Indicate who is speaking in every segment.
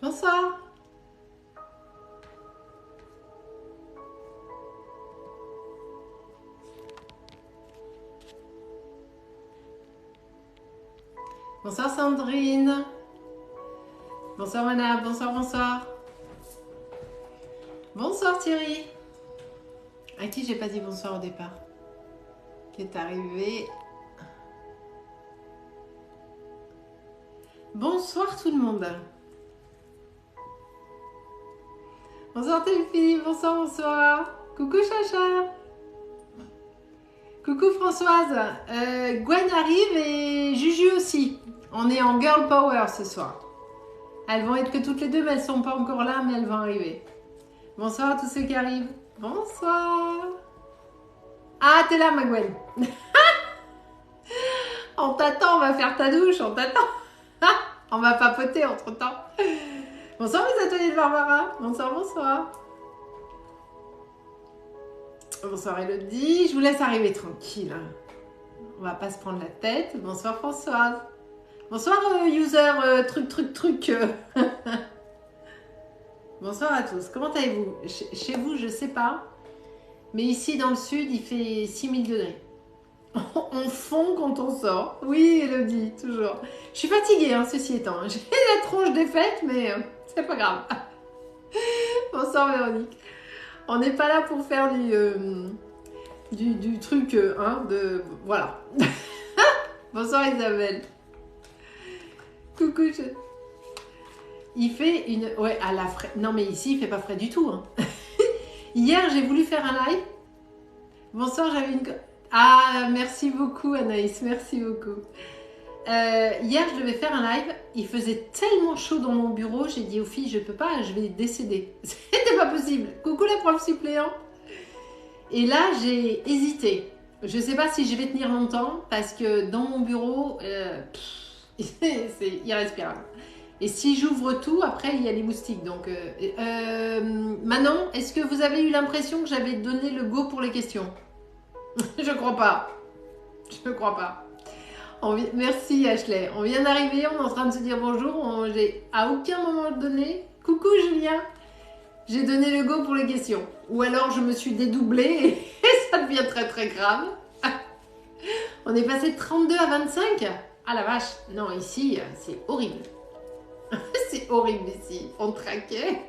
Speaker 1: Bonsoir. Bonsoir Sandrine. Bonsoir Mana, bonsoir, bonsoir. Bonsoir Thierry. À qui j'ai pas dit bonsoir au départ? Qui est arrivé. Bonsoir tout le monde. Bonsoir Delphine, bonsoir, bonsoir. Coucou Chacha. Coucou Françoise. Gwen arrive et Juju aussi. On est en girl power ce soir. Elles vont être que toutes les deux, mais elles sont pas encore là, mais elles vont arriver. Bonsoir à tous ceux qui arrivent. Bonsoir. Ah, t'es là ma Gwen. On t'attend, on va faire ta douche, on t'attend. On va papoter entre temps. Bonsoir mes ateliers de Barbara. Bonsoir, bonsoir. Bonsoir Elodie. Je vous laisse arriver tranquille. On va pas se prendre la tête. Bonsoir Françoise. Bonsoir user truc. Bonsoir à tous. Comment allez-vous? Chez vous, je sais pas. Mais ici dans le sud, il fait 6000 degrés. On fond quand on sort. Oui, Elodie, toujours. Je suis fatiguée, hein, ceci étant. J'ai la tronche défaite, mais c'est pas grave. Bonsoir Véronique. On n'est pas là pour faire du truc, hein, de... Voilà. Bonsoir Isabelle. Coucou. Il fait une... Ouais, à la frais... Non, mais ici, il fait pas frais du tout. Hein. Hier, j'ai voulu faire un live. Bonsoir, j'avais une... Ah, merci beaucoup Anaïs, merci beaucoup. Hier, je devais faire un live. Il faisait tellement chaud dans mon bureau, j'ai dit aux filles, je peux pas, je vais décéder. C'était pas possible. Coucou la prof suppléant. Et là, j'ai hésité. Je sais pas si je vais tenir longtemps parce que dans mon bureau, c'est irrespirable. Et si j'ouvre tout, après, il y a les moustiques. Donc, Manon, est-ce que vous avez eu l'impression que j'avais donné le go pour les questions? Je crois pas. Je ne crois pas. Merci Ashley. On vient d'arriver, on est en train de se dire bonjour. J'ai à aucun moment donné. Coucou Julien. J'ai donné le go pour les questions. Ou alors je me suis dédoublée et ça devient très très grave. On est passé de 32 à 25. Ah la vache. Non, ici, c'est horrible. C'est horrible ici. On traquait.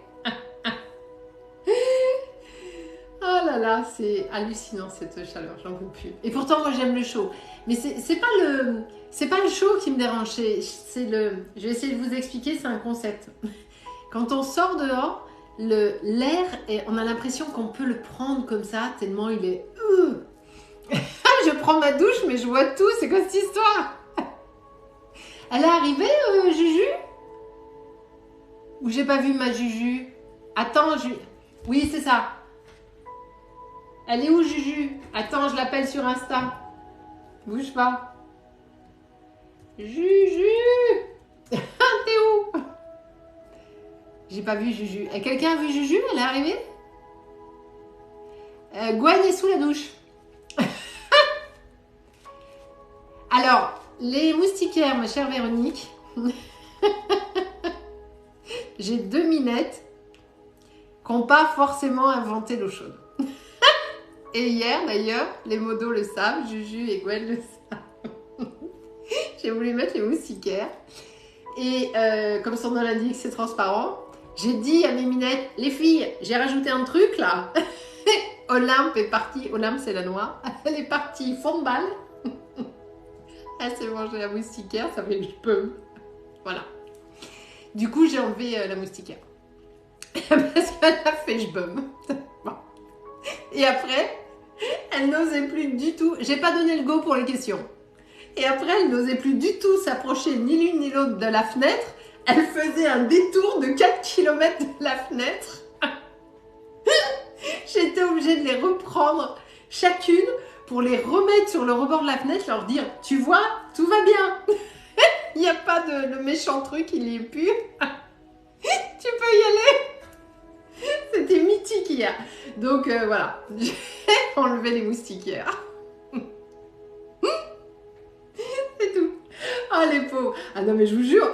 Speaker 1: Oh là là, c'est hallucinant cette chaleur, j'en peux plus. Et pourtant, moi j'aime le chaud. Mais c'est pas le chaud qui me dérange, c'est le... Je vais essayer de vous expliquer, c'est un concept. Quand on sort dehors, l'air, on a l'impression qu'on peut le prendre comme ça, tellement il est... Je prends ma douche, mais je vois tout, c'est quoi cette histoire? Elle est arrivée, Juju? Ou j'ai pas vu ma Juju? Attends, oui, c'est ça. Elle est où Juju? Attends, je l'appelle sur Insta. Bouge pas. Juju. T'es où? J'ai pas vu Juju. Quelqu'un a vu Juju? Elle est arrivée? Gwen est sous la douche. Alors, les moustiquaires, ma chère Véronique. J'ai 2 minettes qui n'ont pas forcément inventé l'eau chaude. Et hier, d'ailleurs, les modos le savent, Juju et Gwen le savent. J'ai voulu mettre les moustiquaires. Et comme son nom l'indique, c'est transparent. J'ai dit à mes minettes, les filles, j'ai rajouté un truc là. Olympe est partie, Olympe c'est la noire. Elle est partie fond de balle. Elle s'est mangée la moustiquaire, ça fait que je peux. Voilà. Du coup, j'ai enlevé la moustiquaire. Parce qu'elle a fait je bum. Bon. Et après, elle n'osait plus du tout. J'ai pas donné le go pour les questions. Et après, elle n'osait plus du tout s'approcher ni l'une ni l'autre de la fenêtre. Elle faisait un détour de 4 km de la fenêtre. J'étais obligée de les reprendre chacune pour les remettre sur le rebord de la fenêtre, leur dire « Tu vois, tout va bien. Il n'y a pas de le méchant truc, il n'y est plus. Tu peux y aller. » C'était mythique hier. Donc voilà, j'ai enlevé les moustiquaires. C'est tout. Oh les pauvres. vidéos. Ah non, mais je vous jure,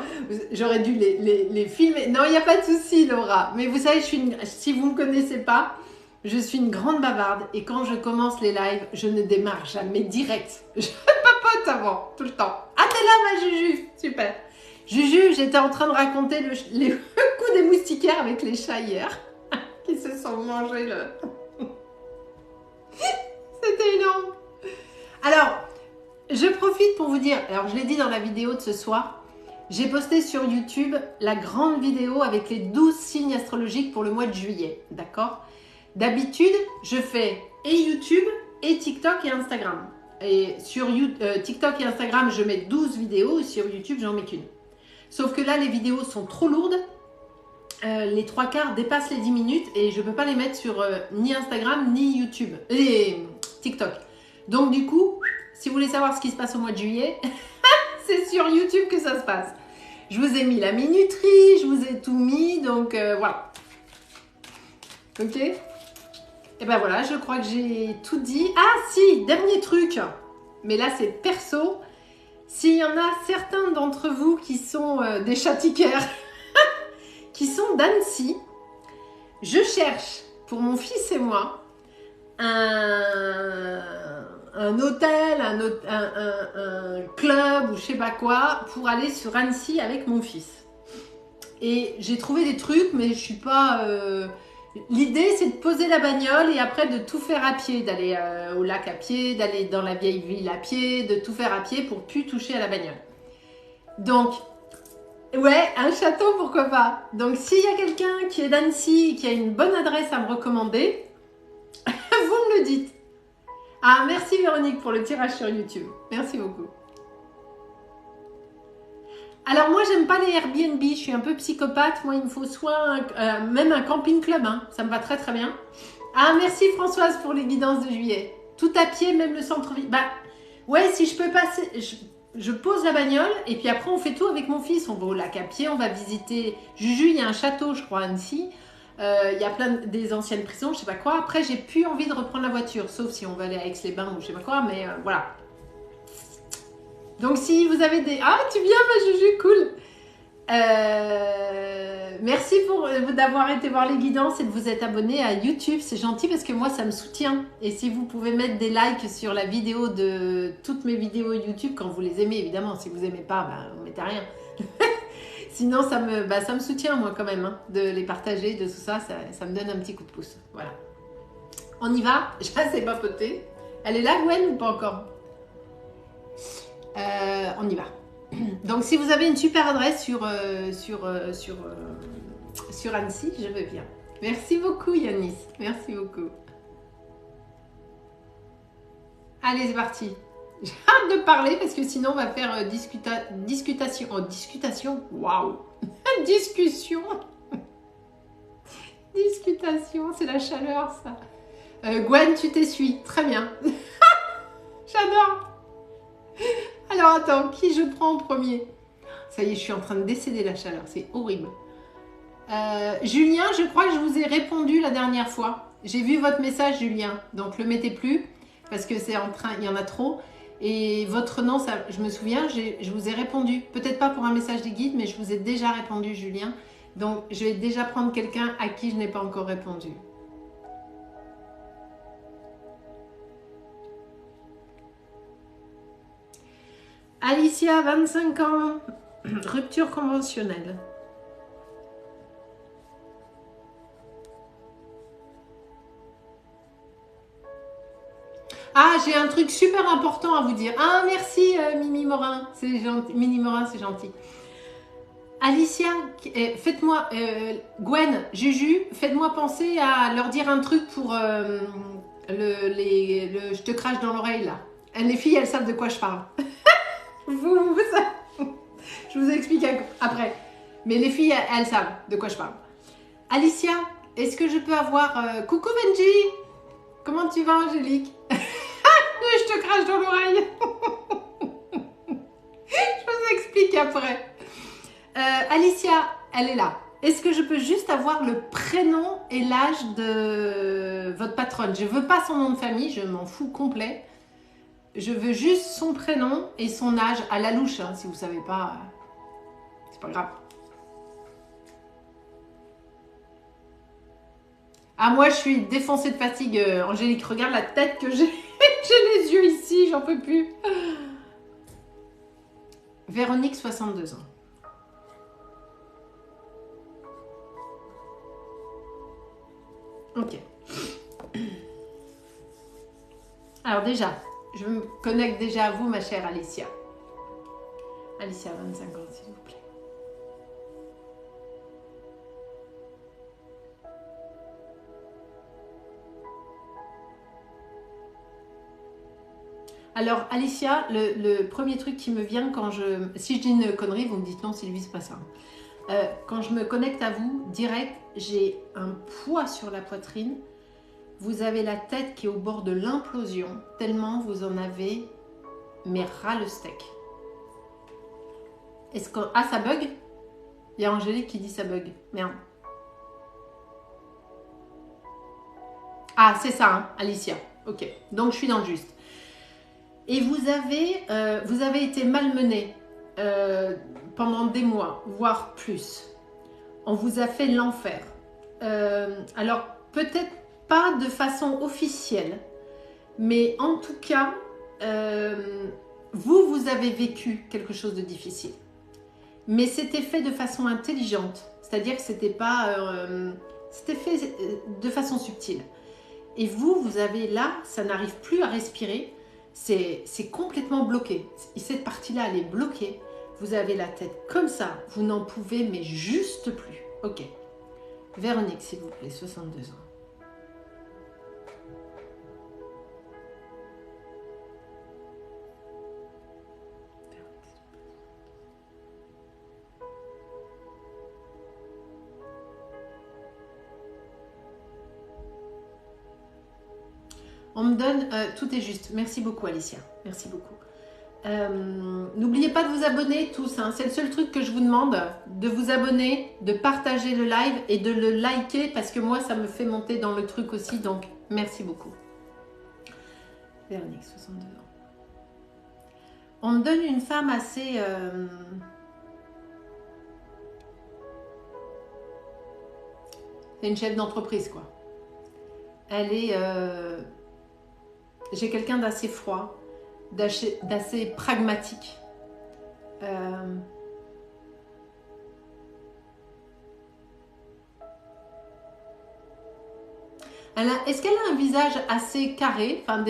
Speaker 1: j'aurais dû les filmer. Non, il n'y a pas de souci, Laura. Mais vous savez, si vous ne me connaissez pas, je suis une grande bavarde. Et quand je commence les lives, je ne démarre jamais direct. Je papote avant, tout le temps. Ah, t'es là, ma Juju. Super. Juju, j'étais en train de raconter le coup des moustiquaires avec les chats hier. Qui se sont mangés le... C'était énorme. Alors, je profite pour vous dire, alors je l'ai dit dans la vidéo de ce soir, j'ai posté sur YouTube la grande vidéo avec les 12 signes astrologiques pour le mois de juillet, d'accord? D'habitude, je fais et YouTube et TikTok et Instagram. Et sur TikTok et Instagram, je mets 12 vidéos et sur YouTube, j'en mets qu'une. Sauf que là, les vidéos sont trop lourdes. Les 3/4 dépassent les 10 minutes et je ne peux pas les mettre sur ni Instagram ni YouTube, TikTok. Donc du coup, si vous voulez savoir ce qui se passe au mois de juillet, c'est sur YouTube que ça se passe. Je vous ai mis la minuterie, je vous ai tout mis, donc voilà. Ok? Et ben voilà, je crois que j'ai tout dit. Ah si, dernier truc, mais là c'est perso. S'il y en a certains d'entre vous qui sont des chatiquaires, qui sont d'Annecy, je cherche pour mon fils et moi un hôtel, un club ou je sais pas quoi pour aller sur Annecy avec mon fils. Et j'ai trouvé des trucs, mais je suis pas... L'idée, c'est de poser la bagnole et après de tout faire à pied, d'aller au lac à pied, d'aller dans la vieille ville à pied, de tout faire à pied pour plus toucher à la bagnole. Donc, ouais, un château, pourquoi pas. Donc, s'il y a quelqu'un qui est d'Annecy, qui a une bonne adresse à me recommander, vous me le dites. Ah, merci Véronique pour le tirage sur YouTube. Merci beaucoup. Alors moi, j'aime pas les Airbnb, je suis un peu psychopathe. Moi, il me faut soit même un camping club, hein. Ça me va très très bien. Ah, merci Françoise pour les guidances de juillet. Tout à pied, même le centre-ville. Bah, ouais, si je peux passer... Je pose la bagnole et puis après, on fait tout avec mon fils. On va au lac à pied, on va visiter... Juju, il y a un château, je crois, à Annecy. Il y a plein des anciennes prisons, je sais pas quoi. Après, j'ai plus envie de reprendre la voiture, sauf si on va aller à Aix-les-Bains ou je sais pas quoi, mais voilà. Donc, si vous avez des... Ah, tu viens, ma Juju, cool. Merci d'avoir été voir les guidances et de vous être abonné à YouTube. C'est gentil parce que moi, ça me soutient. Et si vous pouvez mettre des likes sur la vidéo de toutes mes vidéos YouTube, quand vous les aimez, évidemment. Si vous n'aimez pas, bah, vous ne mettez rien. Sinon, ça me soutient, moi, quand même, hein, de les partager, de tout ça, ça me donne un petit coup de pouce. Voilà. On y va. J'ai assez papoté. Elle est là, Gwen, ou pas encore? On y va. Donc, si vous avez une super adresse sur Annecy, je veux bien. Merci beaucoup, Yanis. Merci beaucoup. Allez, c'est parti. J'ai hâte de parler parce que sinon, on va faire discutation. Oh, discutation. Waouh. Discussion. Discutation, c'est la chaleur, ça. Gwen, tu t'essuies. Très bien. J'adore. Alors, attends, qui je prends en premier? Ça y est, je suis en train de décéder la chaleur. C'est horrible. Julien, je crois que je vous ai répondu la dernière fois. J'ai vu votre message, Julien. Donc, le mettez plus parce que c'est en train, il y en a trop. Et votre nom, ça, je me souviens, je vous ai répondu. Peut-être pas pour un message des guides, mais je vous ai déjà répondu, Julien. Donc, je vais déjà prendre quelqu'un à qui je n'ai pas encore répondu. Alicia, 25 ans, rupture conventionnelle. Ah, j'ai un truc super important à vous dire. Ah, merci Mimi Morin, c'est gentil. Mimi Morin, c'est gentil. Alicia, faites-moi, Gwen, Juju, faites-moi penser à leur dire un truc pour je te crache dans l'oreille là. Les filles, elles savent de quoi je parle. Je vous explique après. Mais les filles, elles savent de quoi je parle. Alicia, est-ce que je peux avoir... Coucou Benji. Comment tu vas, Angélique? Je te crache dans l'oreille. Je vous explique après. Alicia, elle est là. Est-ce que je peux juste avoir le prénom et l'âge de votre patronne? Je veux pas son nom de famille, je m'en fous complet. je veux juste son prénom et son âge à la louche. Hein, si vous ne savez pas, c'est pas grave. Ah, moi, je suis défoncée de fatigue, Angélique. Regarde la tête que j'ai. J'ai les yeux ici, j'en peux plus. Véronique, 62 ans. Ok. Alors déjà, je me connecte déjà à vous, ma chère Alicia. Alicia, 25 ans, s'il vous plaît. Alors, Alicia, le premier truc qui me vient quand je... Si je dis une connerie, vous me dites non, Sylvie, c'est pas ça. Quand je me connecte à vous, direct, j'ai un poids sur la poitrine. Vous avez la tête qui est au bord de l'implosion, tellement vous en avez, mais ras le steak. Est-ce que... Ah, ça bug? Il y a Angélique qui dit ça bug. Merde. Ah, c'est ça, hein, Alicia. Ok, donc je suis dans le juste. Et vous avez été malmené pendant des mois, voire plus. On vous a fait l'enfer. Alors, peut-être pas de façon officielle, mais en tout cas, vous avez vécu quelque chose de difficile. Mais c'était fait de façon intelligente, c'est-à-dire que c'était fait de façon subtile. Et vous avez là, ça n'arrive plus à respirer, c'est complètement bloqué. Cette partie-là, elle est bloquée. Vous avez la tête comme ça, vous n'en pouvez mais juste plus. Ok. Véronique, s'il vous plaît, 62 ans. On me donne, tout est juste. Merci beaucoup Alicia, merci beaucoup. N'oubliez pas de vous abonner tous, hein. C'est le seul truc que je vous demande, de vous abonner, de partager le live et de le liker parce que moi ça me fait monter dans le truc aussi, donc merci beaucoup. Véronique, 62 ans. On me donne une femme assez... C'est une chef d'entreprise quoi. Elle est... J'ai quelqu'un d'assez froid, d'assez pragmatique. Est-ce qu'elle a un visage assez carré, enfin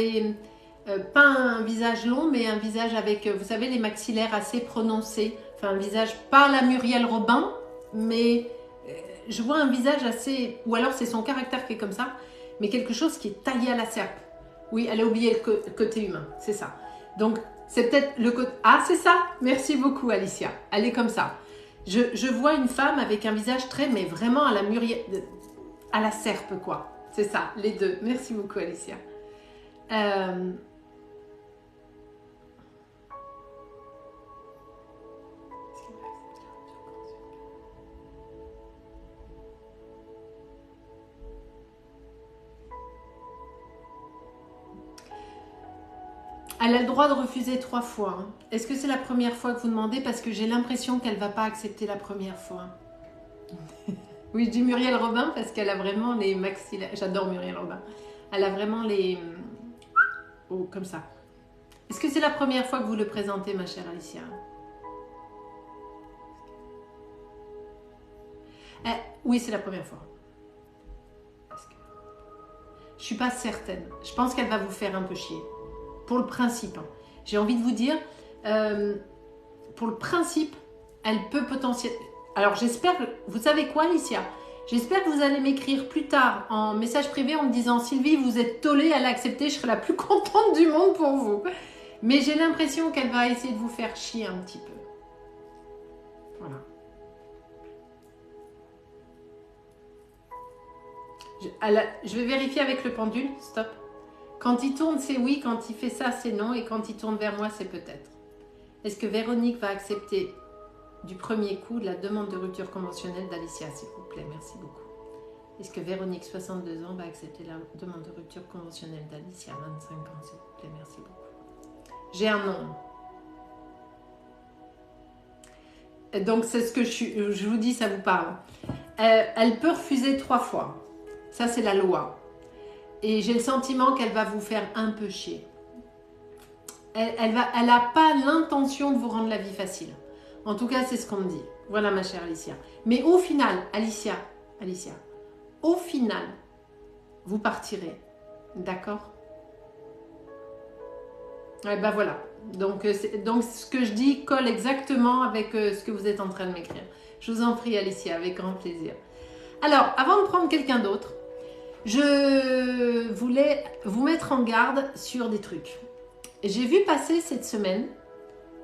Speaker 1: pas un visage long, mais un visage avec, vous savez, les maxillaires assez prononcés, enfin un visage pas à la Muriel Robin, mais je vois un visage assez, ou alors c'est son caractère qui est comme ça, mais quelque chose qui est taillé à la serpe. Oui, elle a oublié le côté humain, c'est ça. Donc, c'est peut-être le côté... Ah, c'est ça. Merci beaucoup, Alicia. Elle est comme ça. Je vois une femme avec un visage très, mais vraiment à la Muriel... à la serpe, quoi. C'est ça, les deux. Merci beaucoup, Alicia. Elle a le droit de refuser 3 fois. Hein. Est-ce que c'est la première fois que vous demandez? Parce que j'ai l'impression qu'elle ne va pas accepter la première fois. Oui, je dis Muriel Robin parce qu'elle a vraiment les maxillaires. J'adore Muriel Robin. Elle a vraiment les... Oh, comme ça. Est-ce que c'est la première fois que vous le présentez, ma chère Alicia? Oui, c'est la première fois. Je ne suis pas certaine. Je pense qu'elle va vous faire un peu chier. Pour le principe. Hein. J'ai envie de vous dire, pour le principe, elle peut potentiellement... Alors j'espère, vous savez quoi Alicia? J'espère que vous allez m'écrire plus tard en message privé en me disant Sylvie, vous êtes tollée, elle a accepté, je serai la plus contente du monde pour vous. Mais j'ai l'impression qu'elle va essayer de vous faire chier un petit peu. Voilà. Je vais vérifier avec le pendule, stop. Quand il tourne, c'est oui, quand il fait ça, c'est non, et quand il tourne vers moi, c'est peut-être. Est-ce que Véronique va accepter du premier coup la demande de rupture conventionnelle d'Alicia, s'il vous plaît? Merci beaucoup. Est-ce que Véronique, 62 ans, va accepter la demande de rupture conventionnelle d'Alicia, 25 ans, s'il vous plaît? Merci beaucoup. J'ai un nom. Donc c'est ce que je vous dis, ça vous parle. Elle peut refuser 3 fois. Ça c'est la loi. Et j'ai le sentiment qu'elle va vous faire un peu chier. Elle n'a pas l'intention de vous rendre la vie facile. En tout cas, c'est ce qu'on me dit. Voilà ma chère Alicia. Mais au final, Alicia, au final, vous partirez. D'accord? Et ben voilà. Donc ce que je dis colle exactement avec ce que vous êtes en train de m'écrire. Je vous en prie Alicia, avec grand plaisir. Alors, avant de prendre quelqu'un d'autre, je voulais vous mettre en garde sur des trucs. J'ai vu passer cette semaine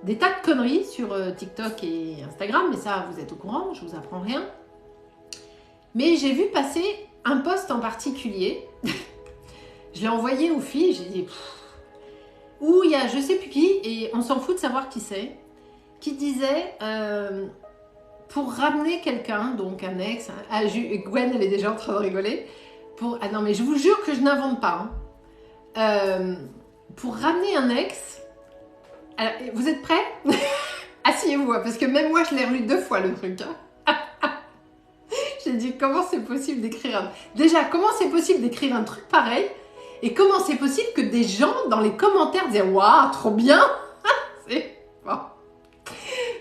Speaker 1: des tas de conneries sur TikTok et Instagram, mais ça, vous êtes au courant, je vous apprends rien. Mais j'ai vu passer un post en particulier. Je l'ai envoyé aux filles, j'ai dit... où il y a je sais plus qui, et on s'en fout de savoir qui c'est, qui disait... pour ramener quelqu'un, donc un ex... Gwen, elle est déjà en train de rigoler. Ah non, mais je vous jure que je n'invente pas. Hein. Pour ramener un ex... Alors, vous êtes prêts? Asseyez-vous, parce que même moi, je l'ai relu 2 fois, le truc. Hein. J'ai dit, comment c'est possible d'écrire... Déjà, comment c'est possible d'écrire un truc pareil? Et comment c'est possible que des gens, dans les commentaires, disent « Waouh, trop bien !» C'est bon.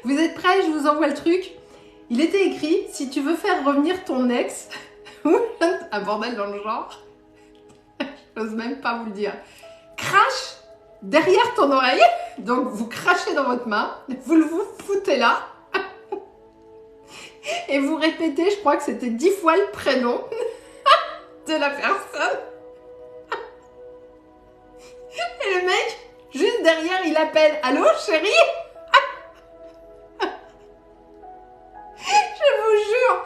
Speaker 1: Vous êtes prêts? Je vous envoie le truc. Il était écrit, si tu veux faire revenir ton ex, un bordel dans le genre, je n'ose même pas vous le dire, crache derrière ton oreille, donc vous crachez dans votre main, vous le foutez là, et vous répétez, je crois que c'était 10 fois le prénom de la personne. Et le mec, juste derrière, il appelle « Allô, chérie ?» Je vous jure,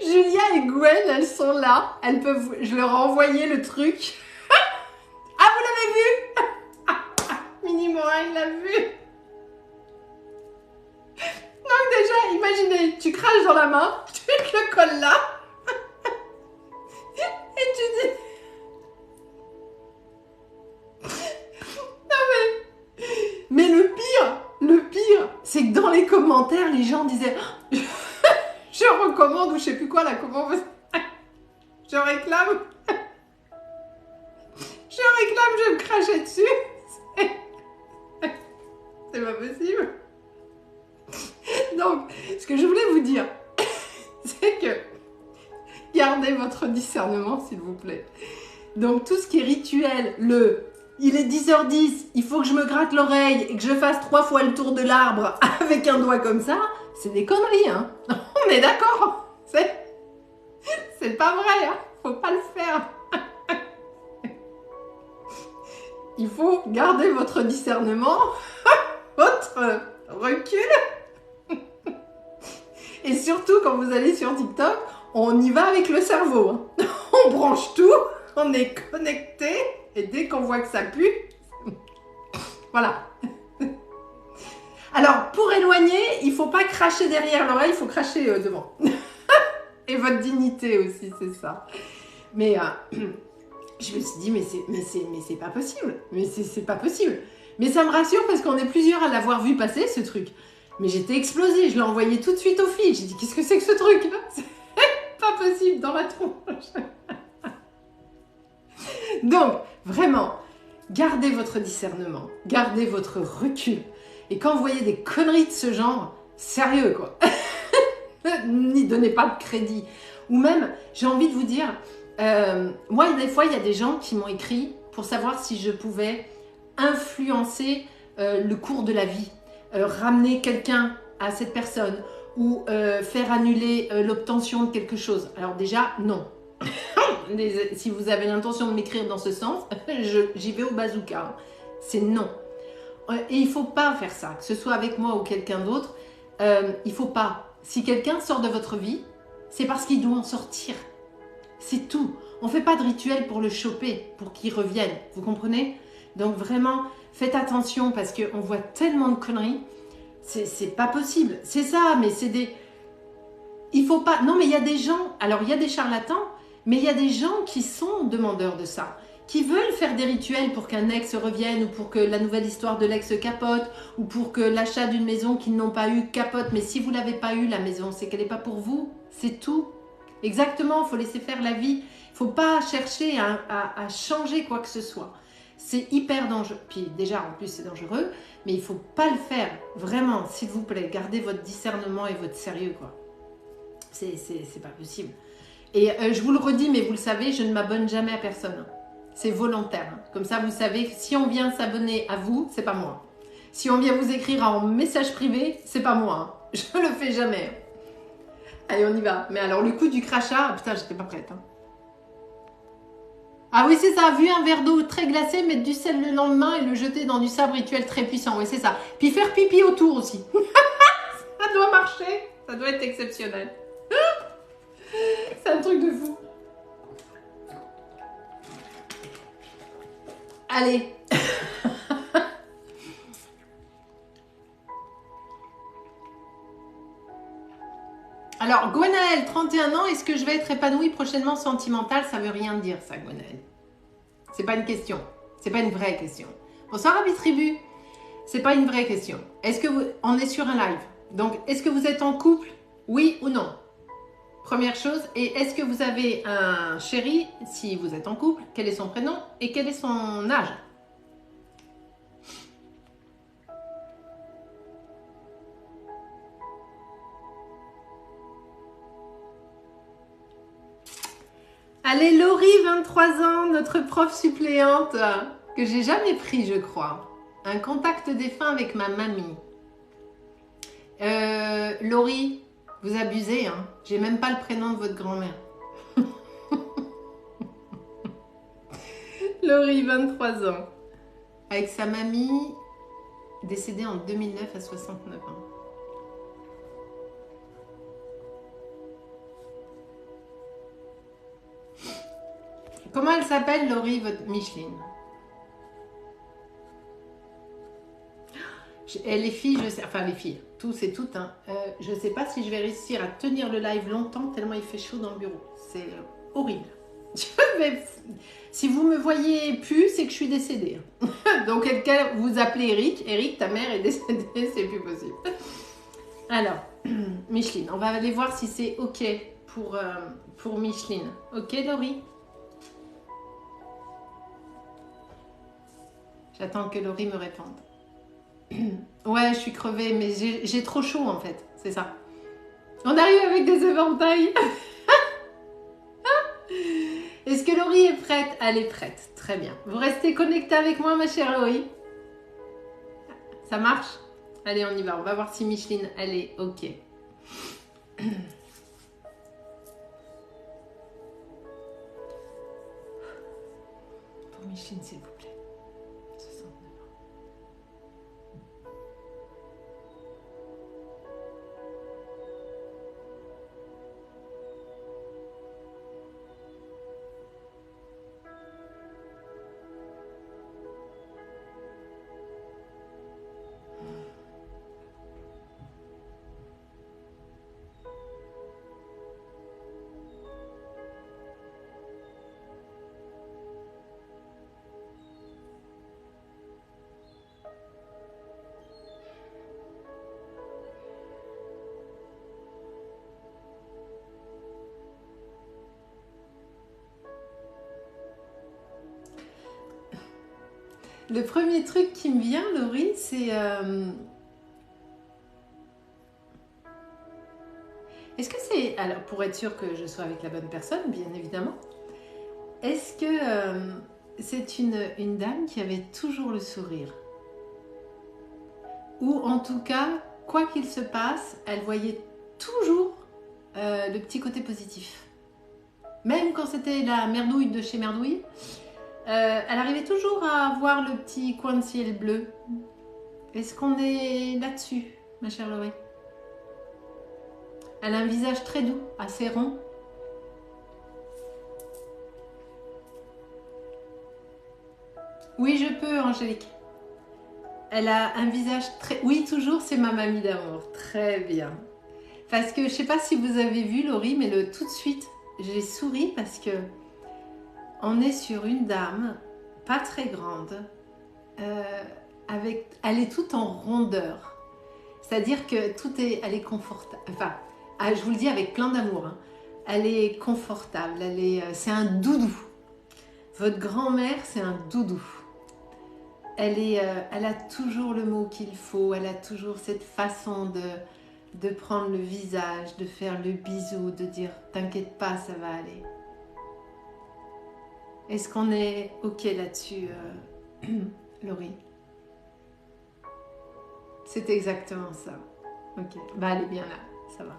Speaker 1: Julia et Gwen, elles sont là. Elles peuvent, je leur ai envoyé le truc. Ah, vous l'avez vu? Mini Morin, il l'a vu. Donc déjà, imaginez, tu craches dans la main, tu te le colles là. Et tu dis... Mais le pire, c'est que dans les commentaires, les gens disaient je recommande ou je sais plus quoi, là, comment je réclame, je vais me cracher dessus. C'est pas possible. Donc, ce que je voulais vous dire, c'est que gardez votre discernement, s'il vous plaît. Donc, tout ce qui est rituel, il est 10h10, il faut que je me gratte l'oreille et que je fasse 3 fois le tour de l'arbre avec un doigt comme ça, c'est des conneries, hein. On est d'accord. C'est pas vrai, hein. Faut pas le faire. Il faut garder votre discernement, votre recul. Et surtout, quand vous allez sur TikTok, on y va avec le cerveau. Hein. On branche tout, on est connecté. Et dès qu'on voit que ça pue, voilà. Alors, pour éloigner, il ne faut pas cracher derrière l'oreille, il faut cracher devant. Et votre dignité aussi, c'est ça. Mais je me suis dit, mais c'est pas possible. Mais c'est pas possible. Mais ça me rassure parce qu'on est plusieurs à l'avoir vu passer, ce truc. Mais j'étais explosée, je l'ai envoyé tout de suite aux filles. J'ai dit, qu'est-ce que c'est que ce truc? C'est pas possible, dans la tronche. Donc, vraiment, gardez votre discernement, gardez votre recul. Et quand vous voyez des conneries de ce genre, sérieux quoi, n'y donnez pas de crédit. Ou même, j'ai envie de vous dire, moi des fois il y a des gens qui m'ont écrit pour savoir si je pouvais influencer le cours de la vie, ramener quelqu'un à cette personne ou faire annuler l'obtention de quelque chose. Alors déjà, non. Si vous avez l'intention de m'écrire dans ce sens, j'y vais au bazooka. C'est non. Et il ne faut pas faire ça, que ce soit avec moi ou quelqu'un d'autre. Il ne faut pas. Si quelqu'un sort de votre vie, c'est parce qu'il doit en sortir. C'est tout. On ne fait pas de rituel pour le choper, pour qu'il revienne. Vous comprenez? Donc vraiment, faites attention parce qu'on voit tellement de conneries. C'est pas possible. C'est ça, mais c'est des... Il faut pas... Non, mais il y a des gens... Alors, il y a des charlatans, mais il y a des gens qui sont demandeurs de ça, qui veulent faire des rituels pour qu'un ex revienne ou pour que la nouvelle histoire de l'ex capote ou pour que l'achat d'une maison qu'ils n'ont pas eu capote. Mais si vous ne l'avez pas eu, la maison, c'est qu'elle n'est pas pour vous. C'est tout. Exactement, il faut laisser faire la vie. Il ne faut pas chercher à changer quoi que ce soit. C'est hyper dangereux. Puis déjà, en plus, c'est dangereux. Mais il ne faut pas le faire. Vraiment, s'il vous plaît, gardez votre discernement et votre sérieux, quoi. C'est pas possible. Et je vous le redis, mais vous le savez, je ne m'abonne jamais à personne. C'est volontaire. Comme ça, vous savez que si on vient s'abonner à vous, c'est pas moi. Si on vient vous écrire en message privé, c'est pas moi. Je le fais jamais. Allez, on y va. Mais alors, le coup du crachat, putain, j'étais pas prête. Ah oui, c'est ça. Vu un verre d'eau très glacé, mettre du sel le lendemain et le jeter dans du sabre rituel très puissant. Oui, c'est ça. Puis faire pipi autour aussi. Ça doit marcher. Ça doit être exceptionnel. C'est un truc de fou. Allez. Alors, Gwenaël, 31 ans, est-ce que je vais être épanouie prochainement sentimentale? Ça veut rien dire, ça, Gwenaël. C'est pas une question. C'est pas une vraie question. Bonsoir, Abitribu. C'est pas une vraie question. Est-ce que vous... On est sur un live. Donc, est-ce que vous êtes en couple? Oui ou non? Première chose. Et est-ce que vous avez un chéri? Si vous êtes en couple, quel est son prénom et quel est son âge? Allez, Laurie, 23 ans, notre prof suppléante, que j'ai jamais pris, je crois. Un contact défunt avec ma mamie. Laurie, vous abusez, hein. J'ai même pas le prénom de votre grand-mère. Laurie, 23 ans. Avec sa mamie, décédée en 2009 à 69 ans. Comment elle s'appelle, Laurie, votre Micheline? Les filles, je sais, enfin les filles, tous et toutes, hein, je ne sais pas si je vais réussir à tenir le live longtemps tellement il fait chaud dans le bureau. C'est horrible. Si vous me voyez plus, c'est que je suis décédée. Donc quelqu'un, vous appelez Eric. Eric, ta mère est décédée, c'est plus possible. Alors, Micheline, on va aller voir si c'est OK pour Micheline. OK, Laurie? J'attends que Laurie me réponde. Ouais, je suis crevée, mais j'ai trop chaud en fait, c'est ça. On arrive avec des éventails. Est-ce que Laurie est prête? Elle est prête, très bien. Vous restez connectés avec moi, ma chère Laurie? Ça marche? Allez, on y va. On va voir si Micheline, elle est OK. Pour Micheline, s'il vous plaît. 69 ans. Le premier truc qui me vient, Laurie, c'est... Est-ce que c'est... Alors, pour être sûr que je sois avec la bonne personne, bien évidemment, est-ce que c'est une dame qui avait toujours le sourire? Ou en tout cas, quoi qu'il se passe, elle voyait toujours le petit côté positif. Même quand c'était la merdouille de chez Merdouille, elle arrivait toujours à voir le petit coin de ciel bleu. Est-ce qu'on est là-dessus, ma chère Laurie? Elle a un visage très doux, assez rond. Oui, je peux, Angélique. Elle a un visage très... Oui, toujours, c'est ma mamie d'amour. Très bien. Parce que, je ne sais pas si vous avez vu, Laurie, mais tout de suite, j'ai souri parce que On est sur une dame, pas très grande, elle est toute en rondeur. C'est-à-dire que elle est confortable. Enfin, je vous le dis avec plein d'amour. Hein. Elle est confortable, c'est un doudou. Votre grand-mère, c'est un doudou. Elle a toujours le mot qu'il faut, elle a toujours cette façon de prendre le visage, de faire le bisou, de dire « t'inquiète pas, ça va aller ». Est-ce qu'on est OK là-dessus, Laurie? C'est exactement ça. OK, bah elle est bien là, ça va.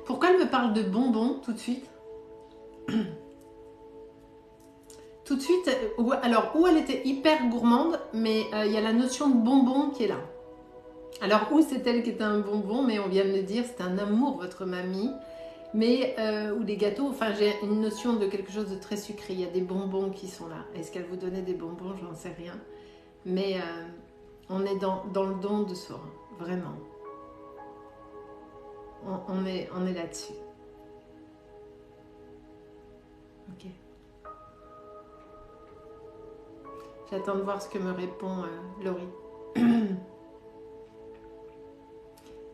Speaker 1: Pourquoi elle me parle de bonbons tout de suite? Tout de suite, alors où elle était hyper gourmande, mais il y a la notion de bonbon qui est là. Alors où c'est elle qui est un bonbon, mais on vient de le dire, c'est un amour votre mamie. Mais, ou des gâteaux, enfin j'ai une notion de quelque chose de très sucré, il y a des bonbons qui sont là. Est-ce qu'elle vous donnait des bonbons? J'en sais rien. Mais on est dans le don de soi, vraiment. On est là-dessus. Ok. J'attends de voir ce que me répond Laurie.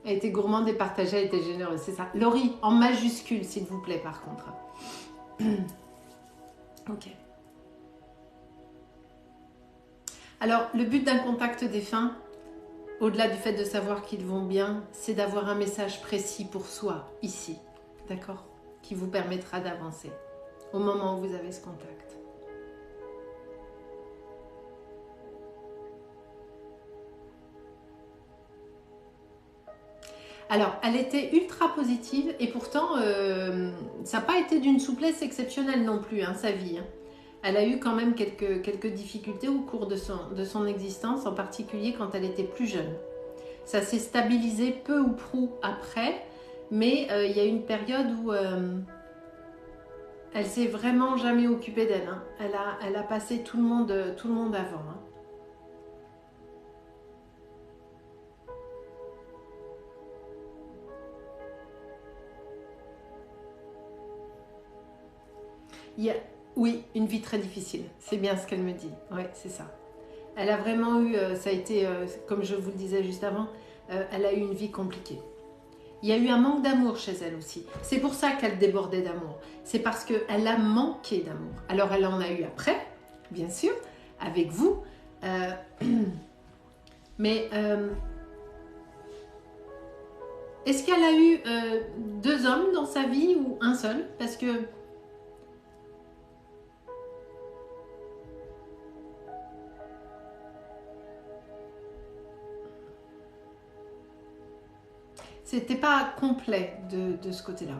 Speaker 1: Elle était gourmande et partagée, elle était généreuse, c'est ça. Laurie, en majuscule, s'il vous plaît, par contre. Ok. Alors, le but d'un contact défunt, au-delà du fait de savoir qu'ils vont bien, c'est d'avoir un message précis pour soi, ici, d'accord? Qui vous permettra d'avancer au moment où vous avez ce contact. Alors, elle était ultra positive et pourtant, ça n'a pas été d'une souplesse exceptionnelle non plus, hein, sa vie. Hein. Elle a eu quand même quelques difficultés au cours de son existence, en particulier quand elle était plus jeune. Ça s'est stabilisé peu ou prou après, mais il y a eu une période où elle s'est vraiment jamais occupée d'elle. Hein. Elle a passé tout le monde avant. Hein. Oui, une vie très difficile. C'est bien ce qu'elle me dit. Oui, c'est ça. Elle a vraiment eu, ça a été, comme je vous le disais juste avant, elle a eu une vie compliquée. Il y a eu un manque d'amour chez elle aussi. C'est pour ça qu'elle débordait d'amour. C'est parce qu'elle a manqué d'amour. Alors elle en a eu après, bien sûr, avec vous. Mais est-ce qu'elle a eu 2 hommes dans sa vie ou un seul? Parce que c'était pas complet de ce côté-là.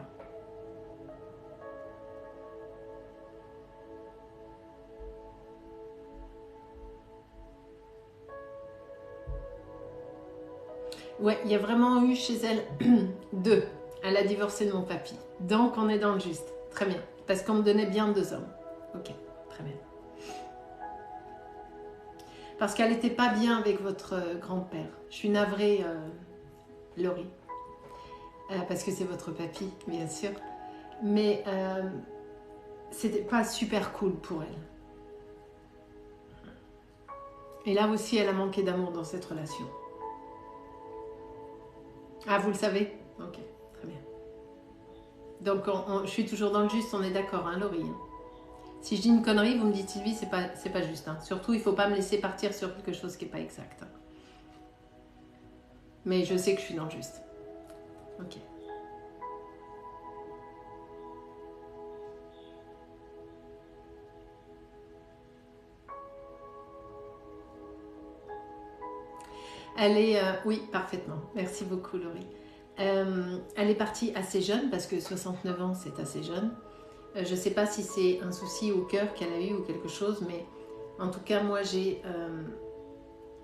Speaker 1: Ouais, il y a vraiment eu chez elle 2. Elle a divorcé de mon papy. Donc on est dans le juste. Très bien. Parce qu'on me donnait bien 2 hommes. Ok, très bien. Parce qu'elle n'était pas bien avec votre grand-père. Je suis navrée, Laurie. Parce que c'est votre papy, bien sûr. Mais c'était pas super cool pour elle. Et là aussi, elle a manqué d'amour dans cette relation. Ah, vous le savez? Ok, très bien. Donc, je suis toujours dans le juste, on est d'accord, hein, Laurie? Si je dis une connerie, vous me dites Sylvie, c'est pas juste. Hein. Surtout, il ne faut pas me laisser partir sur quelque chose qui n'est pas exact. Mais je sais que je suis dans le juste. Ok. Elle est... oui, parfaitement. Merci beaucoup, Laurie. Elle est partie assez jeune, parce que 69 ans, c'est assez jeune. Je ne sais pas si c'est un souci au cœur qu'elle a eu ou quelque chose, mais en tout cas, moi, j'ai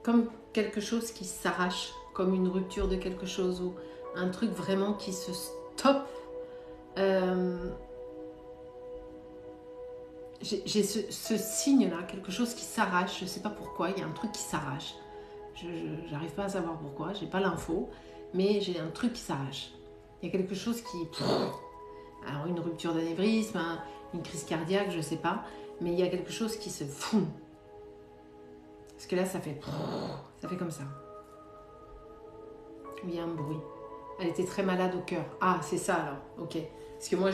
Speaker 1: comme quelque chose qui s'arrache, comme une rupture de quelque chose ou un truc vraiment qui se stoppe. J'ai ce signe-là, quelque chose qui s'arrache, je ne sais pas pourquoi, il y a un truc qui s'arrache. J'arrive pas à savoir pourquoi, j'ai pas l'info, mais j'ai un truc qui s'arrache. Il y a quelque chose qui... Alors une rupture d'anévrisme, une crise cardiaque, je sais pas, mais il y a quelque chose qui se fout. Parce que là, ça fait comme ça. Il y a un bruit. Elle était très malade au cœur. Ah, c'est ça alors, ok. Parce que moi,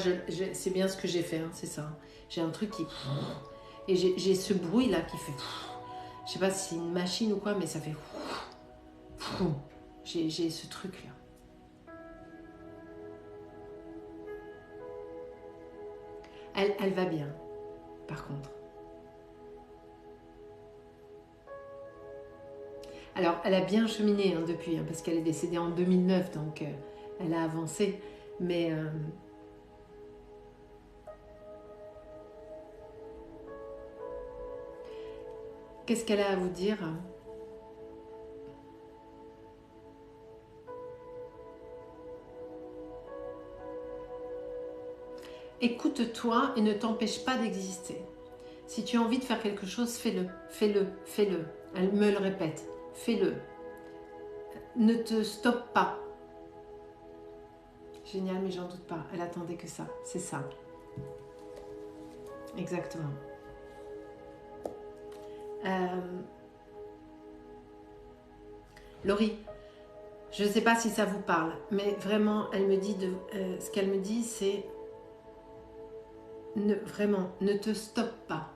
Speaker 1: c'est bien ce que j'ai fait, hein, c'est ça. J'ai un truc qui... Et j'ai ce bruit là qui fait... Je sais pas si c'est une machine ou quoi, mais ça fait... J'ai ce truc là. Elle va bien, par contre. Alors, elle a bien cheminé hein, depuis, hein, parce qu'elle est décédée en 2009, donc elle a avancé. Mais qu'est-ce qu'elle a à vous dire? Écoute-toi et ne t'empêche pas d'exister. Si tu as envie de faire quelque chose, fais-le, fais-le, fais-le. Elle me le répète, fais-le. Ne te stoppe pas. Génial, mais j'en doute pas. Elle attendait que ça. C'est ça. Exactement. Laurie, je ne sais pas si ça vous parle, mais vraiment, elle me dit ce qu'elle me dit, c'est vraiment, ne te stoppe pas.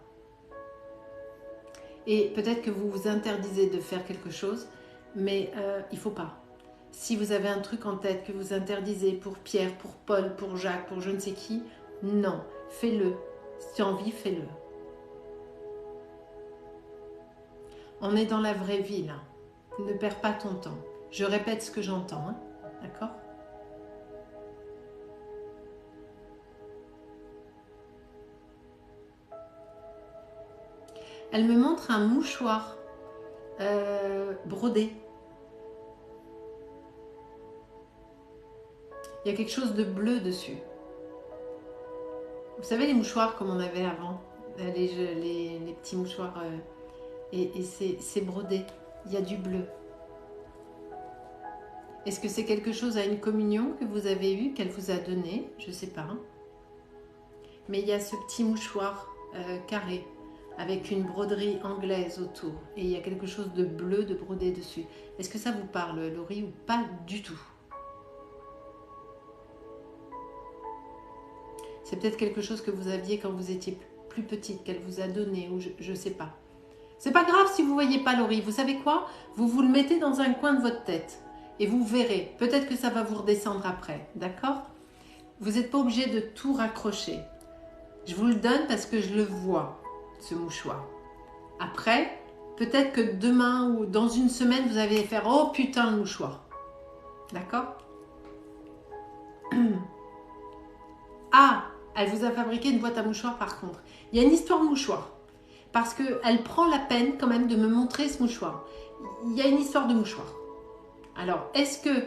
Speaker 1: Et peut-être que vous vous interdisez de faire quelque chose, mais il ne faut pas. Si vous avez un truc en tête que vous interdisez pour Pierre, pour Paul, pour Jacques, pour je ne sais qui, non, fais-le. Si tu as envie, fais-le. On est dans la vraie vie, là. Ne perds pas ton temps. Je répète ce que j'entends, hein, d'accord ? Elle me montre un mouchoir brodé. Il y a quelque chose de bleu dessus. Vous savez les mouchoirs comme on avait avant, les petits mouchoirs, et c'est brodé. Il y a du bleu. Est-ce que c'est quelque chose à une communion que vous avez eue, qu'elle vous a donné? Je ne sais pas. Mais il y a ce petit mouchoir carré avec une broderie anglaise autour. Et il y a quelque chose de bleu, de brodé dessus. Est-ce que ça vous parle, Laurie, ou pas du tout? C'est peut-être quelque chose que vous aviez quand vous étiez plus petite, qu'elle vous a donné, ou je ne sais pas. C'est pas grave si vous ne voyez pas, Laurie. Vous savez quoi? Vous le mettez dans un coin de votre tête. Et vous verrez. Peut-être que ça va vous redescendre après. D'accord? Vous n'êtes pas obligé de tout raccrocher. Je vous le donne parce que je le vois, ce mouchoir. Après, peut-être que demain ou dans une semaine, vous allez faire « Oh putain, le mouchoir ». D'accord? Ah, elle vous a fabriqué une boîte à mouchoirs par contre. Il y a une histoire de mouchoir. Parce qu'elle prend la peine quand même de me montrer ce mouchoir. Il y a une histoire de mouchoir. Alors, est-ce que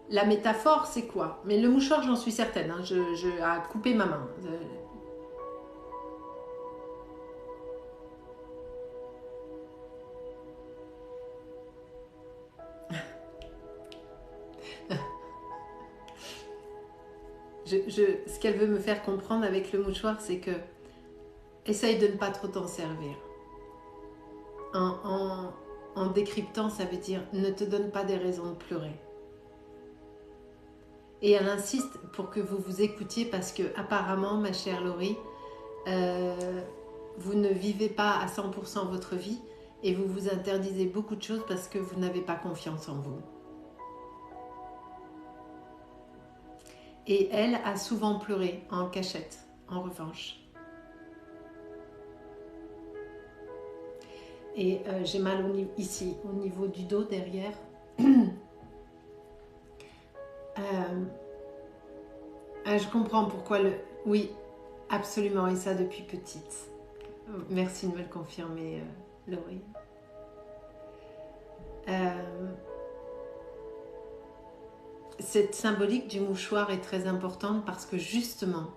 Speaker 1: la métaphore, c'est quoi? Mais le mouchoir, j'en suis certaine. Hein, je a coupé ma main. Ce qu'elle veut me faire comprendre avec le mouchoir, c'est que essaye de ne pas trop t'en servir. En décryptant, ça veut dire ne te donne pas des raisons de pleurer. Et elle insiste pour que vous vous écoutiez parce que apparemment, ma chère Laurie, vous ne vivez pas à 100% votre vie et vous vous interdisez beaucoup de choses parce que vous n'avez pas confiance en vous. Et elle a souvent pleuré en cachette, en revanche. Et j'ai mal ici, au niveau du dos, derrière. Je comprends pourquoi le... Oui, absolument, et ça depuis petite. Merci de me le confirmer, Laurie. Cette symbolique du mouchoir est très importante parce que justement,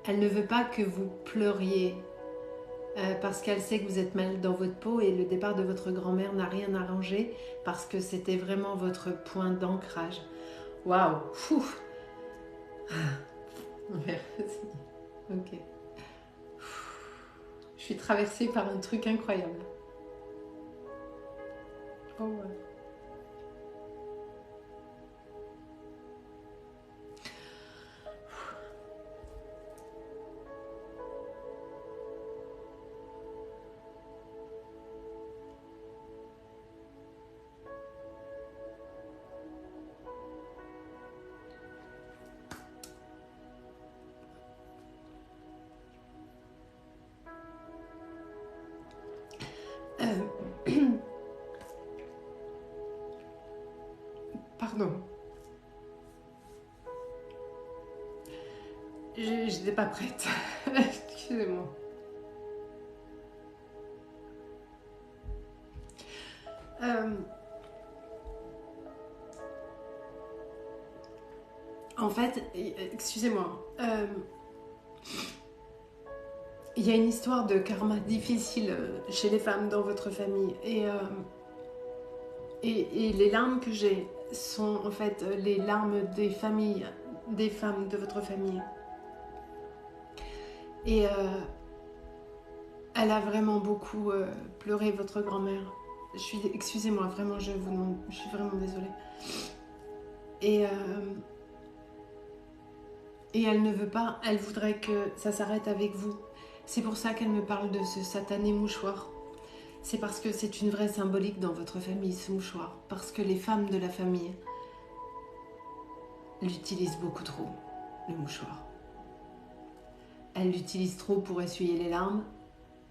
Speaker 1: elle ne veut pas que vous pleuriez parce qu'elle sait que vous êtes mal dans votre peau et le départ de votre grand-mère n'a rien arrangé parce que c'était vraiment votre point d'ancrage. Waouh, fou. Merci. Ok. Je suis traversée par un truc incroyable. Oh ouais. Pardon. Je n'étais pas prête. Excusez-moi. En fait, excusez-moi. Il y a une histoire de karma difficile chez les femmes dans votre famille. Et les larmes que j'ai sont en fait les larmes des familles, des femmes de votre famille. Et elle a vraiment beaucoup pleuré, votre grand-mère. Excusez-moi, vraiment, je suis vraiment désolée. Et elle ne veut pas, elle voudrait que ça s'arrête avec vous. C'est pour ça qu'elle me parle de ce satané mouchoir. C'est parce que c'est une vraie symbolique dans votre famille, ce mouchoir. Parce que les femmes de la famille l'utilisent beaucoup trop, le mouchoir. Elles l'utilisent trop pour essuyer les larmes.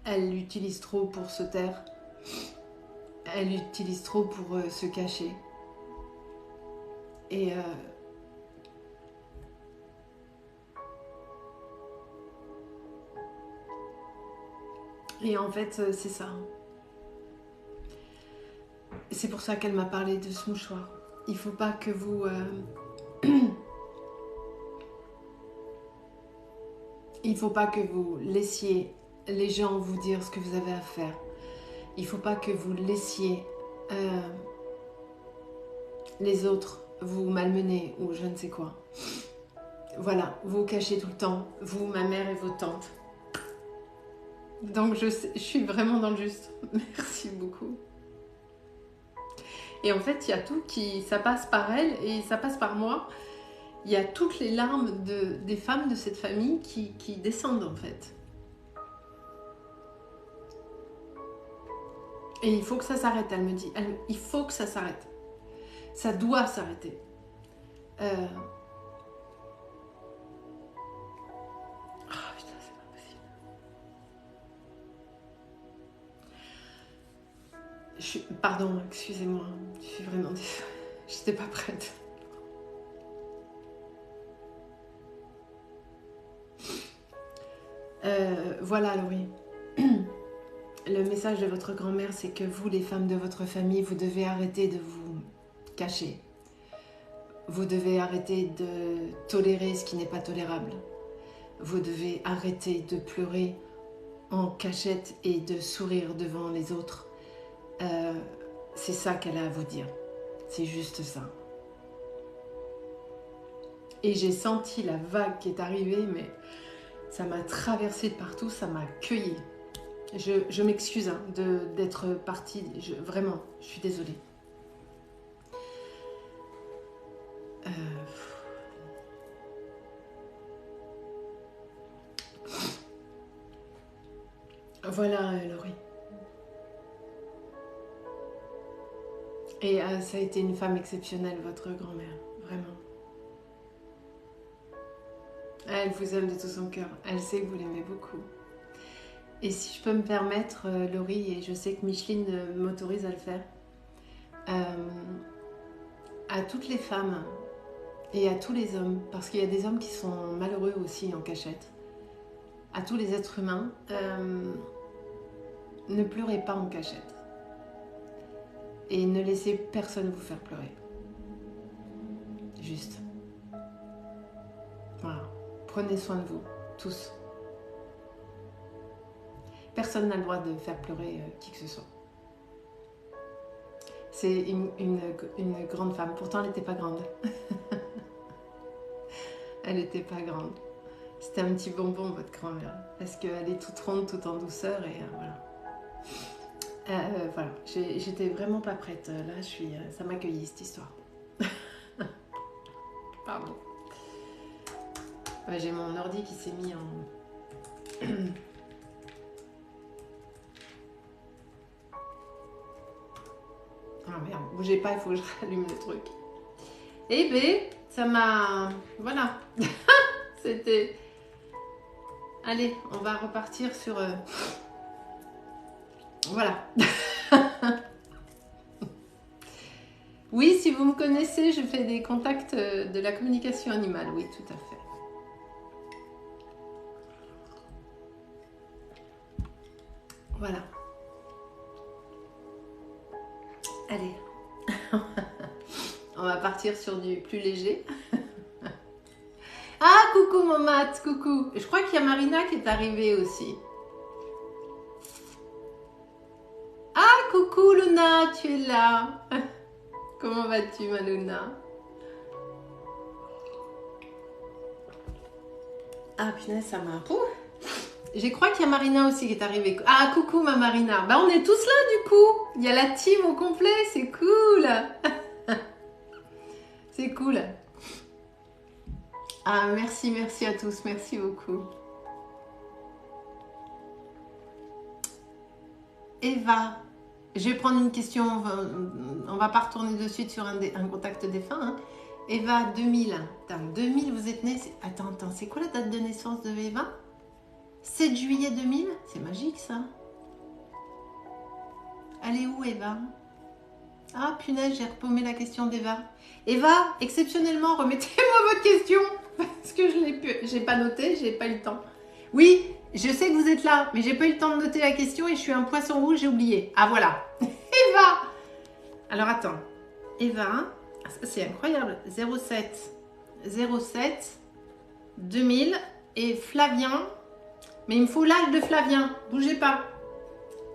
Speaker 1: Elles l'utilisent trop pour se taire. Elles l'utilisent trop pour se cacher. Et en fait, c'est ça. C'est pour ça qu'elle m'a parlé de ce mouchoir. Il faut pas que vous... Il faut pas que vous laissiez les gens vous dire ce que vous avez à faire. Il faut pas que vous laissiez les autres vous malmener ou je ne sais quoi. Voilà, vous vous cachez tout le temps, vous, ma mère et vos tantes. Donc je suis vraiment dans le juste. Merci beaucoup. Et en fait, il y a tout ça passe par elle et ça passe par moi. Il y a toutes les larmes des femmes de cette famille qui descendent en fait. Et il faut que ça s'arrête, elle me dit. Il faut que ça s'arrête. Ça doit s'arrêter. Oh putain, c'est pas possible. Pardon, excusez-moi. Je suis vraiment désolée. J'étais pas prête. Voilà, Laurie. Le message de votre grand-mère, c'est que vous, les femmes de votre famille, vous devez arrêter de vous cacher. Vous devez arrêter de tolérer ce qui n'est pas tolérable. Vous devez arrêter de pleurer en cachette et de sourire devant les autres. C'est ça qu'elle a à vous dire. C'est juste ça. Et j'ai senti la vague qui est arrivée, mais ça m'a traversée de partout, ça m'a cueillie. Je m'excuse hein, d'être partie, vraiment, je suis désolée. Voilà, Laurie. Et ça a été une femme exceptionnelle, votre grand-mère, vraiment. Elle vous aime de tout son cœur, elle sait que vous l'aimez beaucoup. Et si je peux me permettre, Laurie, et je sais que Micheline m'autorise à le faire, à toutes les femmes et à tous les hommes, parce qu'il y a des hommes qui sont malheureux aussi en cachette, à tous les êtres humains, ne pleurez pas en cachette. Et ne laissez personne vous faire pleurer. Juste. Voilà. Prenez soin de vous, tous. Personne n'a le droit de faire pleurer qui que ce soit. C'est une grande femme. Pourtant, elle n'était pas grande. Elle n'était pas grande. C'était un petit bonbon, votre grand-mère. Parce qu'elle est toute ronde, toute en douceur. Et voilà. Voilà. J'étais vraiment pas prête. Là, ça m'accueillit, cette histoire. Pardon. Ouais, j'ai mon ordi qui s'est mis en... Ah merde, bougez pas, il faut que je rallume le truc. Eh ben, ça m'a... Voilà. C'était... Allez, on va repartir sur... Voilà. Oui, si vous me connaissez, je fais des contacts de la communication animale. Oui, tout à fait. Voilà. Allez. On va partir sur du plus léger. Ah, coucou mon mat, coucou. Je crois qu'il y a Marina qui est arrivée aussi. Ah, coucou Luna, tu es là. Comment vas-tu, ma Luna? Ah, punaise, ça m'a... Je crois qu'il y a Marina aussi qui est arrivée. Ah, coucou ma Marina. Bah, on est tous là du coup. Il y a la team au complet, c'est cool. C'est cool. Ah, merci à tous. Merci beaucoup. Eva, je vais prendre une question. On va pas retourner de suite sur un contact défunt. Hein. Eva, 2000. Attends, 2000, vous êtes née. Attends, c'est quoi la date de naissance de Eva? 7 juillet 2000, c'est magique ça. Elle est où Eva? Ah punaise, j'ai repaumé la question d'Eva. Eva, exceptionnellement, remettez-moi votre question. Parce que j'ai pas noté, j'ai pas eu le temps. Oui, je sais que vous êtes là, mais j'ai pas eu le temps de noter la question et je suis un poisson rouge, j'ai oublié. Ah voilà. Eva. Alors attends. Eva, c'est incroyable. 07 2000 et Flavien. Mais il me faut l'âge de Flavien. Bougez pas.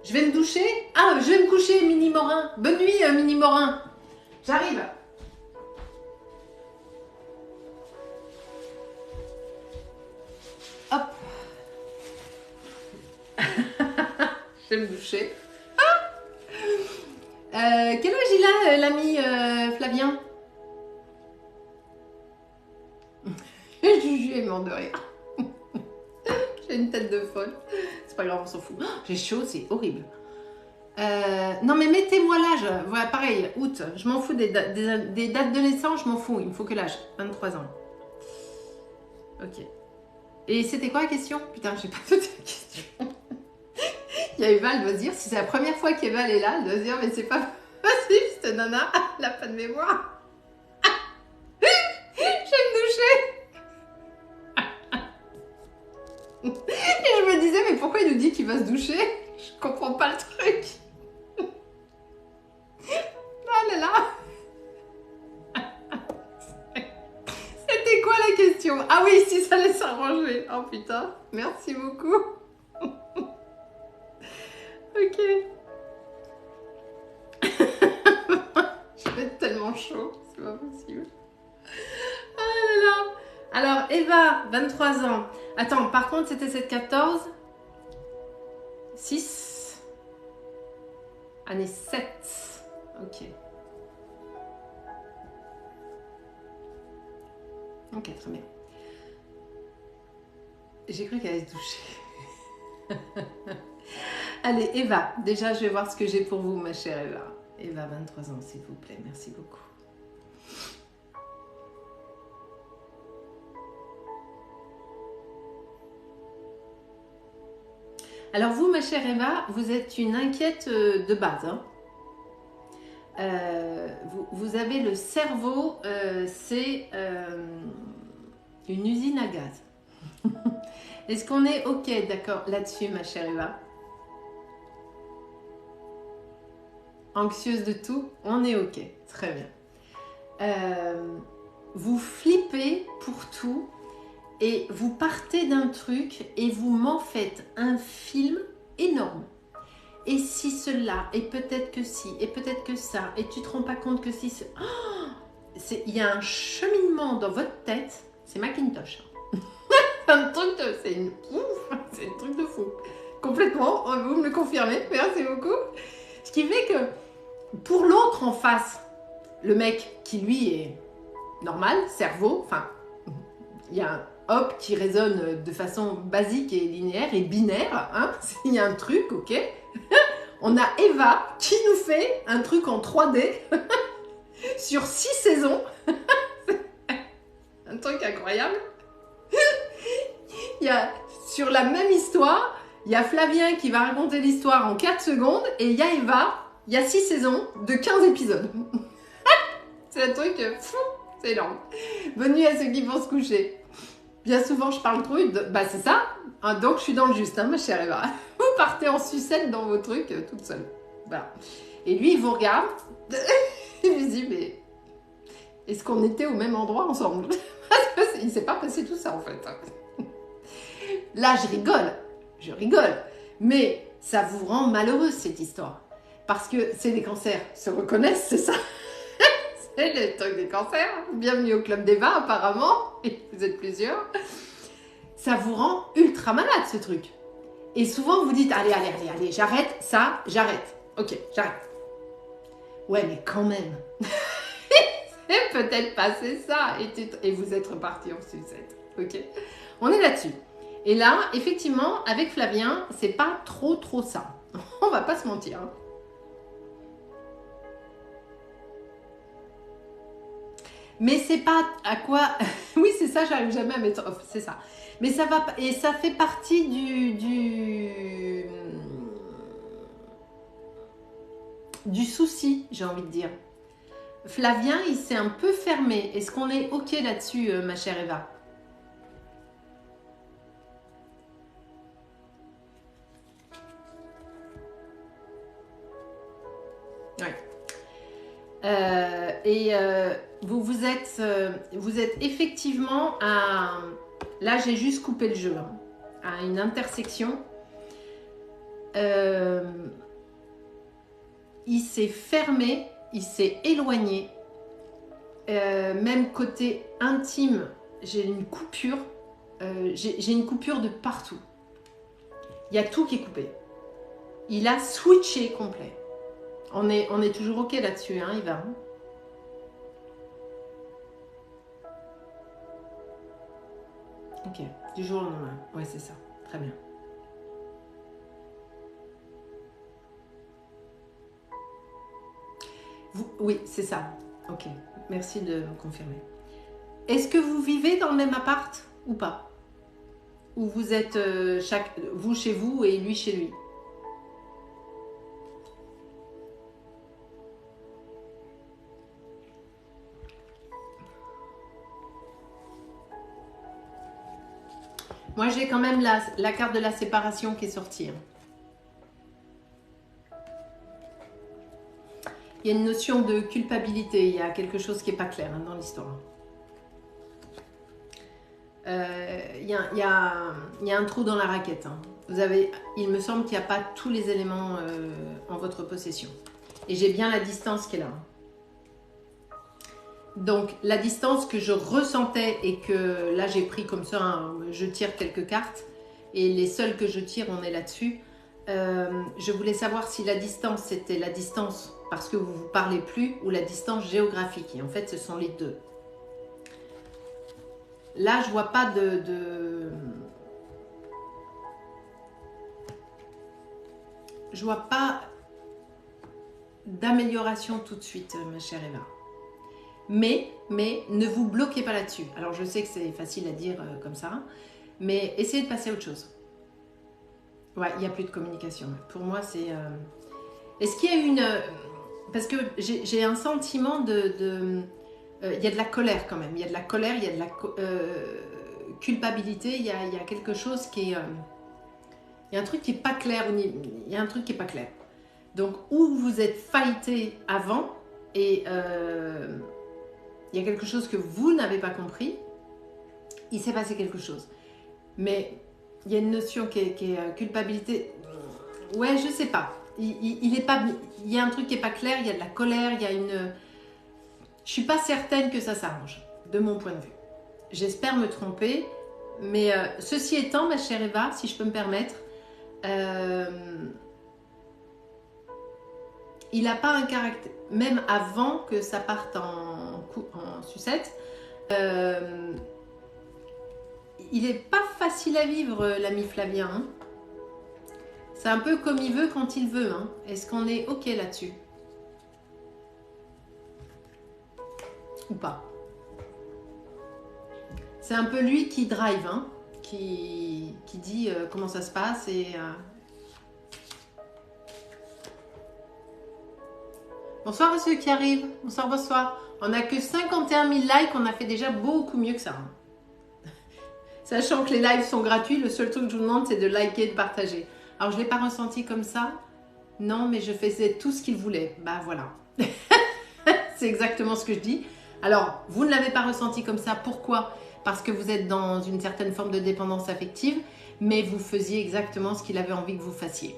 Speaker 1: Je vais me doucher. Ah, je vais me coucher, Mini Morin. Bonne nuit, Mini Morin. J'arrive. Hop. Je vais me doucher. Quel âge il a, l'ami Flavien? Juju est mort de rire. J'ai une tête de folle. C'est pas grave, on s'en fout. Oh, j'ai chaud, c'est horrible. Non mais mettez-moi l'âge. Voilà, pareil, août. Je m'en fous des dates de naissance, je m'en fous. Il me faut que l'âge. 23 ans. Ok. Et c'était quoi la question? Putain, j'ai pas noté la question. Il y a Eva, elle doit se dire, si c'est la première fois qu'Eva est là, elle doit se dire, mais c'est pas possible, cette nana, elle a pas de mémoire. Je vais me doucher. Et je me disais, mais pourquoi il nous dit qu'il va se doucher? Je comprends pas le truc. Ah là là. C'était quoi la question? Ah oui, si ça allait s'arranger. Oh putain, merci beaucoup. Ok. Je vais être tellement chaud, c'est pas possible. Ah là là. Alors, Eva, 23 ans. Attends, par contre, c'était cette 14. 6. Année 7. Ok. Ok, très bien. J'ai cru qu'elle allait se doucher. Allez, Eva, déjà, je vais voir ce que j'ai pour vous, ma chère Eva. Eva, 23 ans, s'il vous plaît. Merci beaucoup. Alors vous, ma chère Eva, vous êtes une inquiète de base. Hein. Vous avez le cerveau, c'est une usine à gaz. Est-ce qu'on est OK, d'accord, là-dessus, ma chère Eva? Anxieuse de tout? On est OK, très bien. Vous flippez pour tout et vous partez d'un truc et vous m'en faites un film énorme. Et si cela, et peut-être que si, et peut-être que ça, et tu te rends pas compte que si... Il y a un cheminement dans votre tête, c'est Macintosh. Un truc de... C'est un truc de fou. Complètement, vous me le confirmez, merci beaucoup. Ce qui fait que pour l'autre en face, le mec qui lui est normal, cerveau, enfin, il y a un hop qui résonne de façon basique et linéaire et binaire, hein, il y a un truc, ok. On a Eva qui nous fait un truc en 3D sur 6 saisons. Un truc incroyable. Il y a, sur la même histoire, il y a Flavien qui va raconter l'histoire en 4 secondes et il y a Eva, il y a 6 saisons de 15 épisodes. C'est un truc fou, c'est énorme. Bonne nuit à ceux qui vont se coucher. Bien souvent, je parle trop, bah c'est ça. Donc, je suis dans le juste, hein, ma chère Eva. Vous partez en sucette dans vos trucs toute seule. Voilà. Et lui, il vous regarde. Il lui dit, mais est-ce qu'on était au même endroit ensemble? Il ne s'est pas passé tout ça, en fait. Là, je rigole. Mais ça vous rend malheureuse, cette histoire. Parce que c'est des cancers se reconnaissent, c'est ça. C'est le truc des cancers. Bienvenue au club d'Eva, apparemment. Et vous êtes plusieurs. Ça vous rend ultra malade, ce truc. Et souvent, vous dites, allez, j'arrête ça, j'arrête. Ok, j'arrête. Ouais, mais quand même. C'est peut-être passé ça. Et vous êtes reparti en sucette. Ok. On est là-dessus. Et là, effectivement, avec Flavien, c'est pas trop ça. On va pas se mentir. Hein. Mais c'est pas à quoi... Oui, c'est ça, j'arrive jamais à mettre off, c'est ça. Mais ça va... Et ça fait partie du souci, j'ai envie de dire. Flavien, il s'est un peu fermé. Est-ce qu'on est OK là-dessus, ma chère Eva? Vous êtes effectivement à... Là, j'ai juste coupé le jeu. Hein, à une intersection. Il s'est fermé, il s'est éloigné. Même côté intime, j'ai une coupure. J'ai une coupure de partout. Il y a tout qui est coupé. Il a switché complet. On est toujours OK là-dessus, hein, Eva. Ok, du jour au lendemain. Ouais, c'est ça. Très bien. Oui, c'est ça. Ok, merci de me confirmer. Est-ce que vous vivez dans le même appart ou pas? Ou vous êtes vous chez vous et lui chez lui? Moi, j'ai quand même la carte de la séparation qui est sortie. Il y a une notion de culpabilité. Il y a quelque chose qui n'est pas clair dans l'histoire. Il y a un trou dans la raquette. Hein. Il me semble qu'il n'y a pas tous les éléments en votre possession. Et j'ai bien la distance qui est là. Donc, la distance que je ressentais et que là, j'ai pris comme ça, hein, je tire quelques cartes. Et les seules que je tire, on est là-dessus. Je voulais savoir si la distance, c'était la distance parce que vous ne vous parlez plus ou la distance géographique. Et en fait, ce sont les deux. Là, je vois pas je vois pas d'amélioration tout de suite, ma chère Eva. Mais ne vous bloquez pas là-dessus. Alors, je sais que c'est facile à dire comme ça, mais essayez de passer à autre chose. Ouais, il n'y a plus de communication. Pour moi, c'est... Est-ce qu'il y a une... Parce que j'ai un sentiment de il y a de la colère quand même. Il y a de la colère, il y a de la culpabilité. Il y a quelque chose qui est... il y a un truc qui n'est pas clair. Il y a un truc qui n'est pas clair. Donc, où vous êtes fighté avant et il y a quelque chose que vous n'avez pas compris, il s'est passé quelque chose. Mais il y a une notion qui est culpabilité. Ouais, je sais pas. Il est pas. Il y a un truc qui est pas clair. Il y a de la colère. Il y a une. Je suis pas certaine que ça s'arrange, de mon point de vue. J'espère me tromper, mais ceci étant, ma chère Eva, si je peux me permettre, il n'a pas un caractère. Même avant que ça parte en sucette, il n'est pas facile à vivre, l'ami Flavien. Hein. C'est un peu comme il veut quand il veut. Hein. Est-ce qu'on est OK là-dessus? Ou pas? C'est un peu lui qui drive, hein, qui dit comment ça se passe et... Bonsoir à ceux qui arrivent. Bonsoir, bonsoir. On n'a que 51 000 likes, on a fait déjà beaucoup mieux que ça. Hein. Sachant que les lives sont gratuits, le seul truc que je vous demande, c'est de liker et de partager. Alors, je ne l'ai pas ressenti comme ça. Non, mais je faisais tout ce qu'il voulait. Bah voilà. C'est exactement ce que je dis. Alors, vous ne l'avez pas ressenti comme ça. Pourquoi? Parce que vous êtes dans une certaine forme de dépendance affective, mais vous faisiez exactement ce qu'il avait envie que vous fassiez.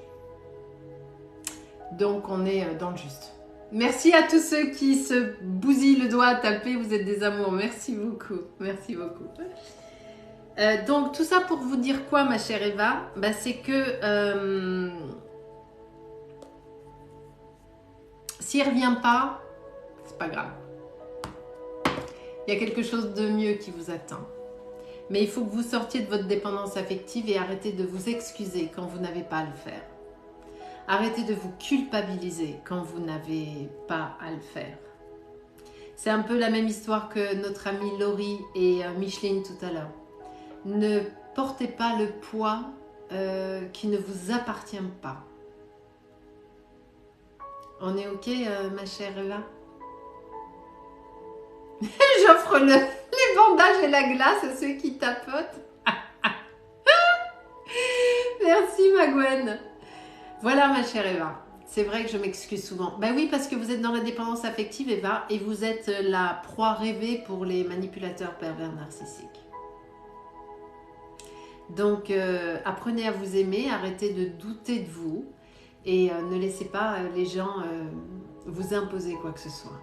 Speaker 1: Donc, on est dans le juste. Merci à tous ceux qui se bousillent le doigt à taper. Vous êtes des amours. Merci beaucoup. Merci beaucoup. Donc, tout ça pour vous dire quoi, ma chère Eva? Bah, c'est que s'il ne revient pas, c'est pas grave. Il y a quelque chose de mieux qui vous attend. Mais il faut que vous sortiez de votre dépendance affective et arrêtez de vous excuser quand vous n'avez pas à le faire. Arrêtez de vous culpabiliser quand vous n'avez pas à le faire. C'est un peu la même histoire que notre amie Laurie et Micheline tout à l'heure. Ne portez pas le poids qui ne vous appartient pas. On est OK, ma chère Eva? J'offre les bandages et la glace à ceux qui tapotent. Merci, ma Gwen. Voilà, ma chère Eva. C'est vrai que je m'excuse souvent. Ben oui, parce que vous êtes dans la dépendance affective, Eva, et vous êtes la proie rêvée pour les manipulateurs pervers narcissiques. Donc, apprenez à vous aimer, arrêtez de douter de vous et ne laissez pas les gens vous imposer quoi que ce soit.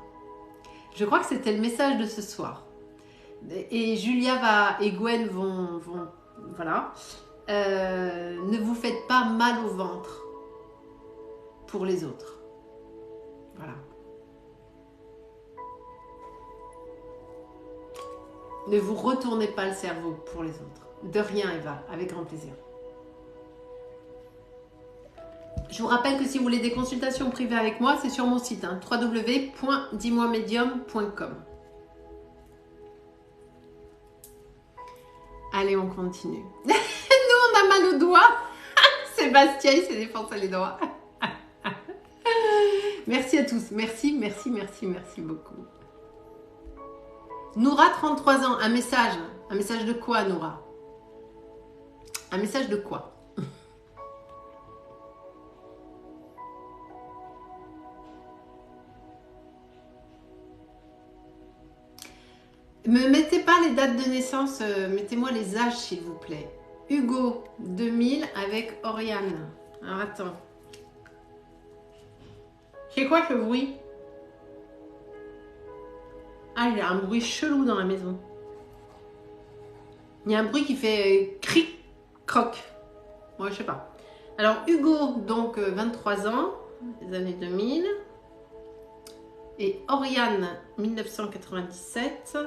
Speaker 1: Je crois que c'était le message de ce soir. Et Julia et Gwen vont voilà. Ne vous faites pas mal au ventre pour les autres. Voilà. Ne vous retournez pas le cerveau pour les autres. De rien, Eva, avec grand plaisir. Je vous rappelle que si vous voulez des consultations privées avec moi, c'est sur mon site, hein, www.dis-moi-medium.com. Allez, on continue. Nous, on a mal aux doigts. Sébastien, il s'est défoncé les doigts. Merci à tous. Merci, merci, merci, merci beaucoup. Noura, 33 ans. Un message. Un message de quoi, Noura? Un message de quoi? Me mettez pas les dates de naissance, mettez-moi les âges s'il vous plaît. Hugo, 2000 avec Oriane. Alors attends. C'est quoi ce bruit? Ah, il y a un bruit chelou dans la maison. Il y a un bruit qui fait cric, croc. Moi, je sais pas. Alors, Hugo, donc 23 ans, les années 2000. Et Oriane, 1997.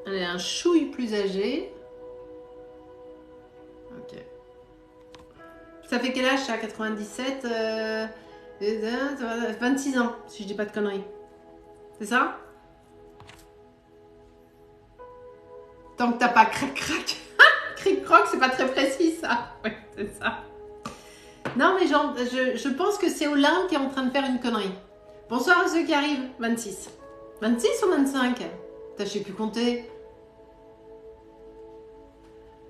Speaker 1: Elle est un chouille plus âgé. Ok. Ça fait quel âge ça? 97 26 ans, si je dis pas de conneries. C'est ça? Tant que t'as pas crac-crac. Cric-croc, c'est pas très précis ça. Oui, c'est ça. Non, mais genre, je pense que c'est Olympe qui est en train de faire une connerie. Bonsoir à ceux qui arrivent. 26. 26 ou 25? Putain, je sais plus compter.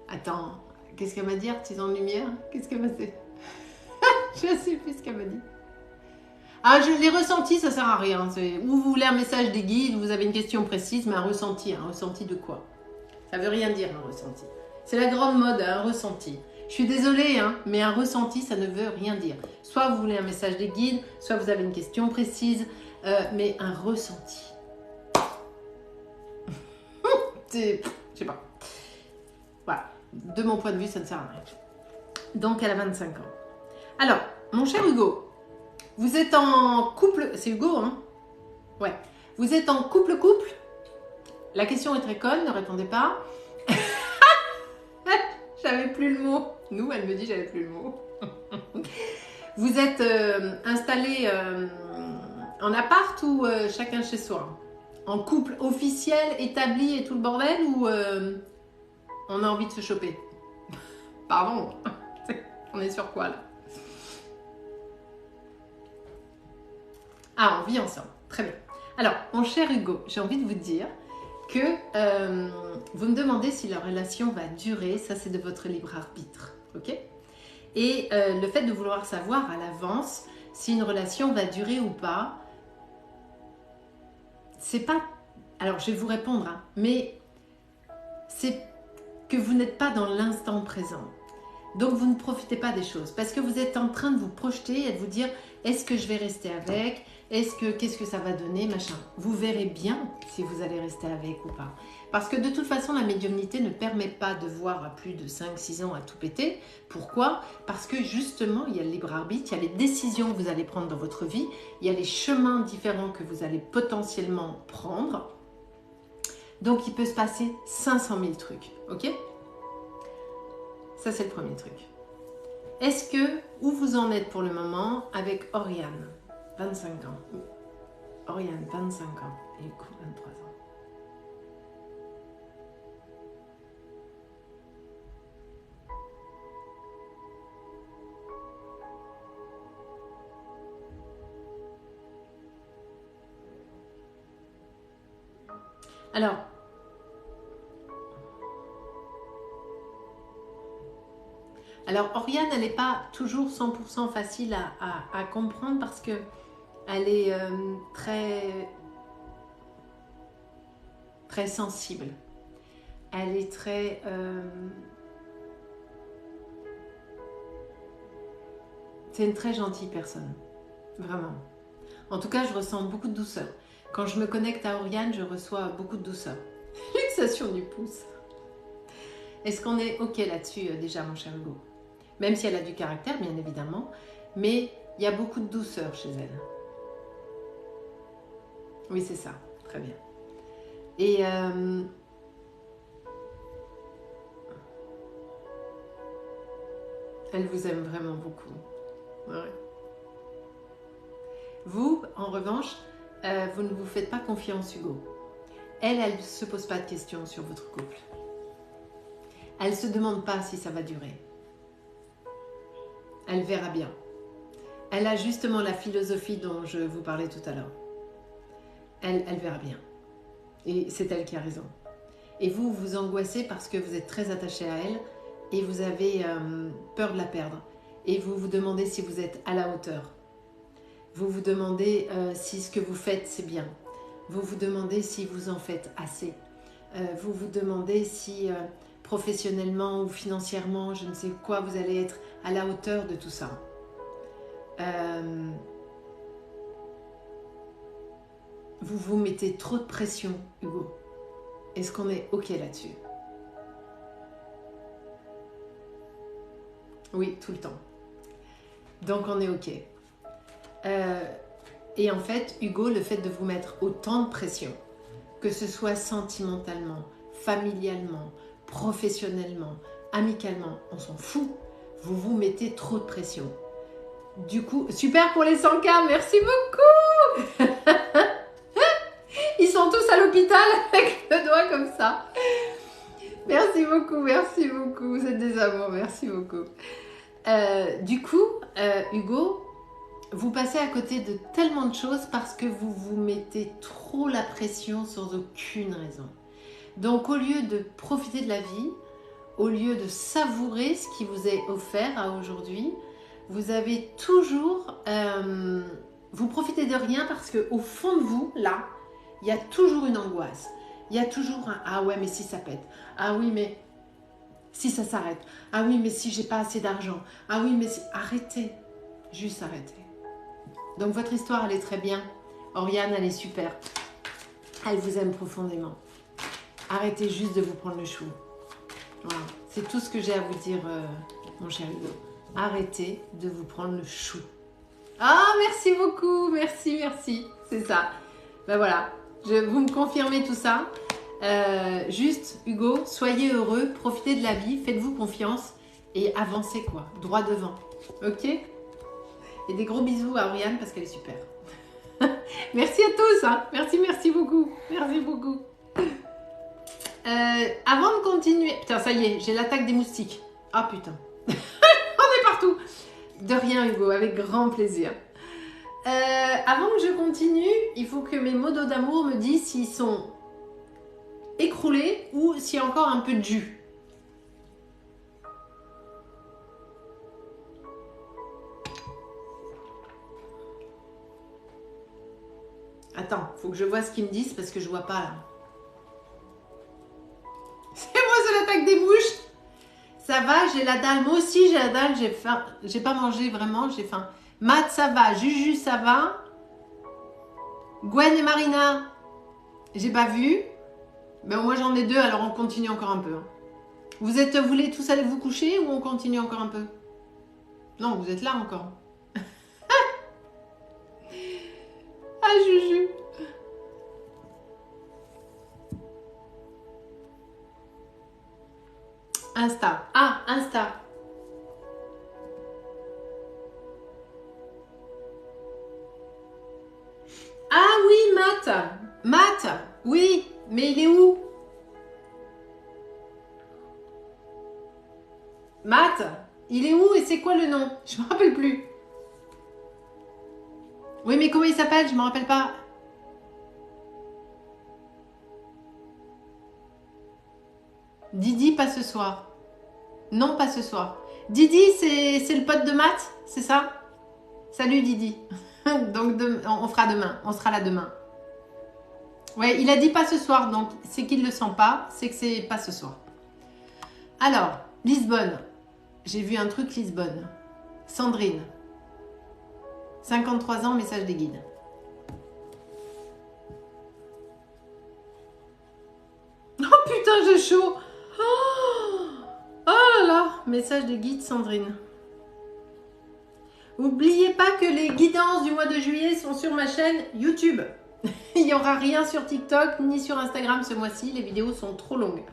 Speaker 1: Attends, qu'est-ce qu'elle m'a dit, artisan de lumière? Qu'est-ce qu'elle m'a dit? Je sais plus ce qu'elle m'a dit. Ah, je l'ai ressenti, ça sert à rien. Ou vous voulez un message des guides, vous avez une question précise, mais un ressenti de quoi? Ça veut rien dire, un ressenti. C'est la grande mode, un ressenti. Je suis désolée, hein, mais un ressenti, ça ne veut rien dire. Soit vous voulez un message des guides, soit vous avez une question précise, mais un ressenti. Je sais pas. Voilà. De mon point de vue, ça ne sert à rien. Donc, elle a 25 ans. Alors, mon cher Hugo, vous êtes en couple... C'est Hugo, hein? Ouais. Vous êtes en couple-couple? La question est très conne, ne répondez pas. J'avais plus le mot. Nous, elle me dit j'avais plus le mot. Vous êtes installé en appart ou chacun chez soi? En couple officiel, établi et tout le bordel, ou on a envie de se choper? Pardon. On est sur quoi là? Ah, on vit ensemble. Très bien. Alors, mon cher Hugo, j'ai envie de vous dire que vous me demandez si la relation va durer. Ça, c'est de votre libre arbitre. Ok? Et le fait de vouloir savoir à l'avance si une relation va durer ou pas, c'est pas... Alors, je vais vous répondre, hein, mais c'est que vous n'êtes pas dans l'instant présent. Donc, vous ne profitez pas des choses parce que vous êtes en train de vous projeter et de vous dire est-ce que je vais rester avec? Qu'est-ce que ça va donner, machin. Vous verrez bien si vous allez rester avec ou pas. Parce que de toute façon, la médiumnité ne permet pas de voir à plus de 5-6 ans à tout péter. Pourquoi? Parce que justement, il y a le libre arbitre, il y a les décisions que vous allez prendre dans votre vie, il y a les chemins différents que vous allez potentiellement prendre. Donc, il peut se passer 500 000 trucs, ok? Ça, c'est le premier truc. Est-ce que, où vous en êtes pour le moment avec Oriane, 25 ans. Oriane, 25 ans. Et Hugo, 23 ans. Alors Oriane, elle n'est pas toujours 100% facile à comprendre parce que elle est très sensible. Elle est très... c'est une très gentille personne. Vraiment. En tout cas, je ressens beaucoup de douceur. Quand je me connecte à Oriane, je reçois beaucoup de douceur. Luxation du pouce. Est-ce qu'on est OK là-dessus déjà, mon cher Hugo? Même si elle a du caractère, bien évidemment. Mais il y a beaucoup de douceur chez elle. Oui, c'est ça. Très bien. Et elle vous aime vraiment beaucoup. Ouais. Vous, en revanche, vous ne vous faites pas confiance, Hugo. Elle ne se pose pas de questions sur votre couple. Elle ne se demande pas si ça va durer. Elle verra bien. Elle a justement la philosophie dont je vous parlais tout à l'heure. Elle verra bien. Et c'est elle qui a raison. Et vous, vous angoissez parce que vous êtes très attaché à elle et vous avez peur de la perdre. Et vous vous demandez si vous êtes à la hauteur. Vous vous demandez si ce que vous faites, c'est bien. Vous vous demandez si vous en faites assez. Vous vous demandez si professionnellement ou financièrement, je ne sais quoi, vous allez être à la hauteur de tout ça. Vous vous mettez trop de pression, Hugo. Est-ce qu'on est OK là-dessus? Oui, tout le temps. Donc on est OK. Et en fait, Hugo, le fait de vous mettre autant de pression, que ce soit sentimentalement, familialement, professionnellement, amicalement, on s'en fout. Vous vous mettez trop de pression. Du coup, super pour les 100K, merci beaucoup. Ils sont tous à l'hôpital avec le doigt comme ça. Merci beaucoup, vous êtes des amours, merci beaucoup. Du coup, Hugo, vous passez à côté de tellement de choses parce que vous vous mettez trop la pression sans aucune raison. Donc au lieu de profiter de la vie, au lieu de savourer ce qui vous est offert à aujourd'hui, vous avez toujours... vous profitez de rien parce qu'au fond de vous, là, il y a toujours une angoisse. Il y a toujours un « ah ouais, mais si ça pète »,« ah oui, mais Si ça s'arrête. Ah oui, mais si j'ai pas assez d'argent. Ah oui, mais si... Arrêtez. Juste arrêtez. Donc votre histoire, elle est très bien. Oriane, elle est super. Elle vous aime profondément. Arrêtez juste de vous prendre le chou. Voilà. C'est tout ce que j'ai à vous dire, mon cher Hugo. Arrêtez de vous prendre le chou. Ah, merci beaucoup. Merci, merci. C'est ça. Ben voilà. Vous me confirmez tout ça. Juste, Hugo, soyez heureux, profitez de la vie, faites-vous confiance et avancez quoi, droit devant. Ok? Et des gros bisous à Oriane parce qu'elle est super. Merci à tous. Hein. Merci, merci beaucoup. Merci beaucoup. Avant de continuer... Putain, ça y est, j'ai l'attaque des moustiques. Ah putain. On est partout. De rien, Hugo, avec grand plaisir. Avant que je continue, il faut que mes modos d'amour me disent s'ils sont écroulés ou s'il y a encore un peu de jus. Attends, faut que je vois ce qu'ils me disent parce que je vois pas là. C'est moi, c'est l'attaque des mouches. Ça va, j'ai la dalle. Moi aussi, j'ai la dalle. J'ai faim. J'ai pas mangé vraiment, j'ai faim. Matt, ça va. Juju, ça va. Gwen et Marina, j'ai pas vu. Ben moi, j'en ai deux, alors on continue encore un peu. Vous voulez tous aller vous coucher ou on continue encore un peu? Non, vous êtes là encore. Ah, Juju. Insta. Ah, Insta. Ah oui, Matt. Matt, oui, mais il est où? Matt, il est où et c'est quoi le nom? Je me rappelle plus. Oui, mais comment il s'appelle? Je me rappelle pas. Didi, pas ce soir. Non, pas ce soir. Didi, c'est le pote de Matt, c'est ça? Salut Didi. Donc on fera demain. On sera là demain. Ouais, il a dit pas ce soir, donc c'est qu'il le sent pas, c'est que c'est pas ce soir. Alors, Lisbonne. J'ai vu un truc Lisbonne. Sandrine. 53 ans, message des guides. Oh putain, j'ai chaud. Oh là là, message des guides Sandrine. N'oubliez pas que les guidances du mois de juillet sont sur ma chaîne YouTube. Il n'y aura rien sur TikTok ni sur Instagram ce mois-ci. Les vidéos sont trop longues.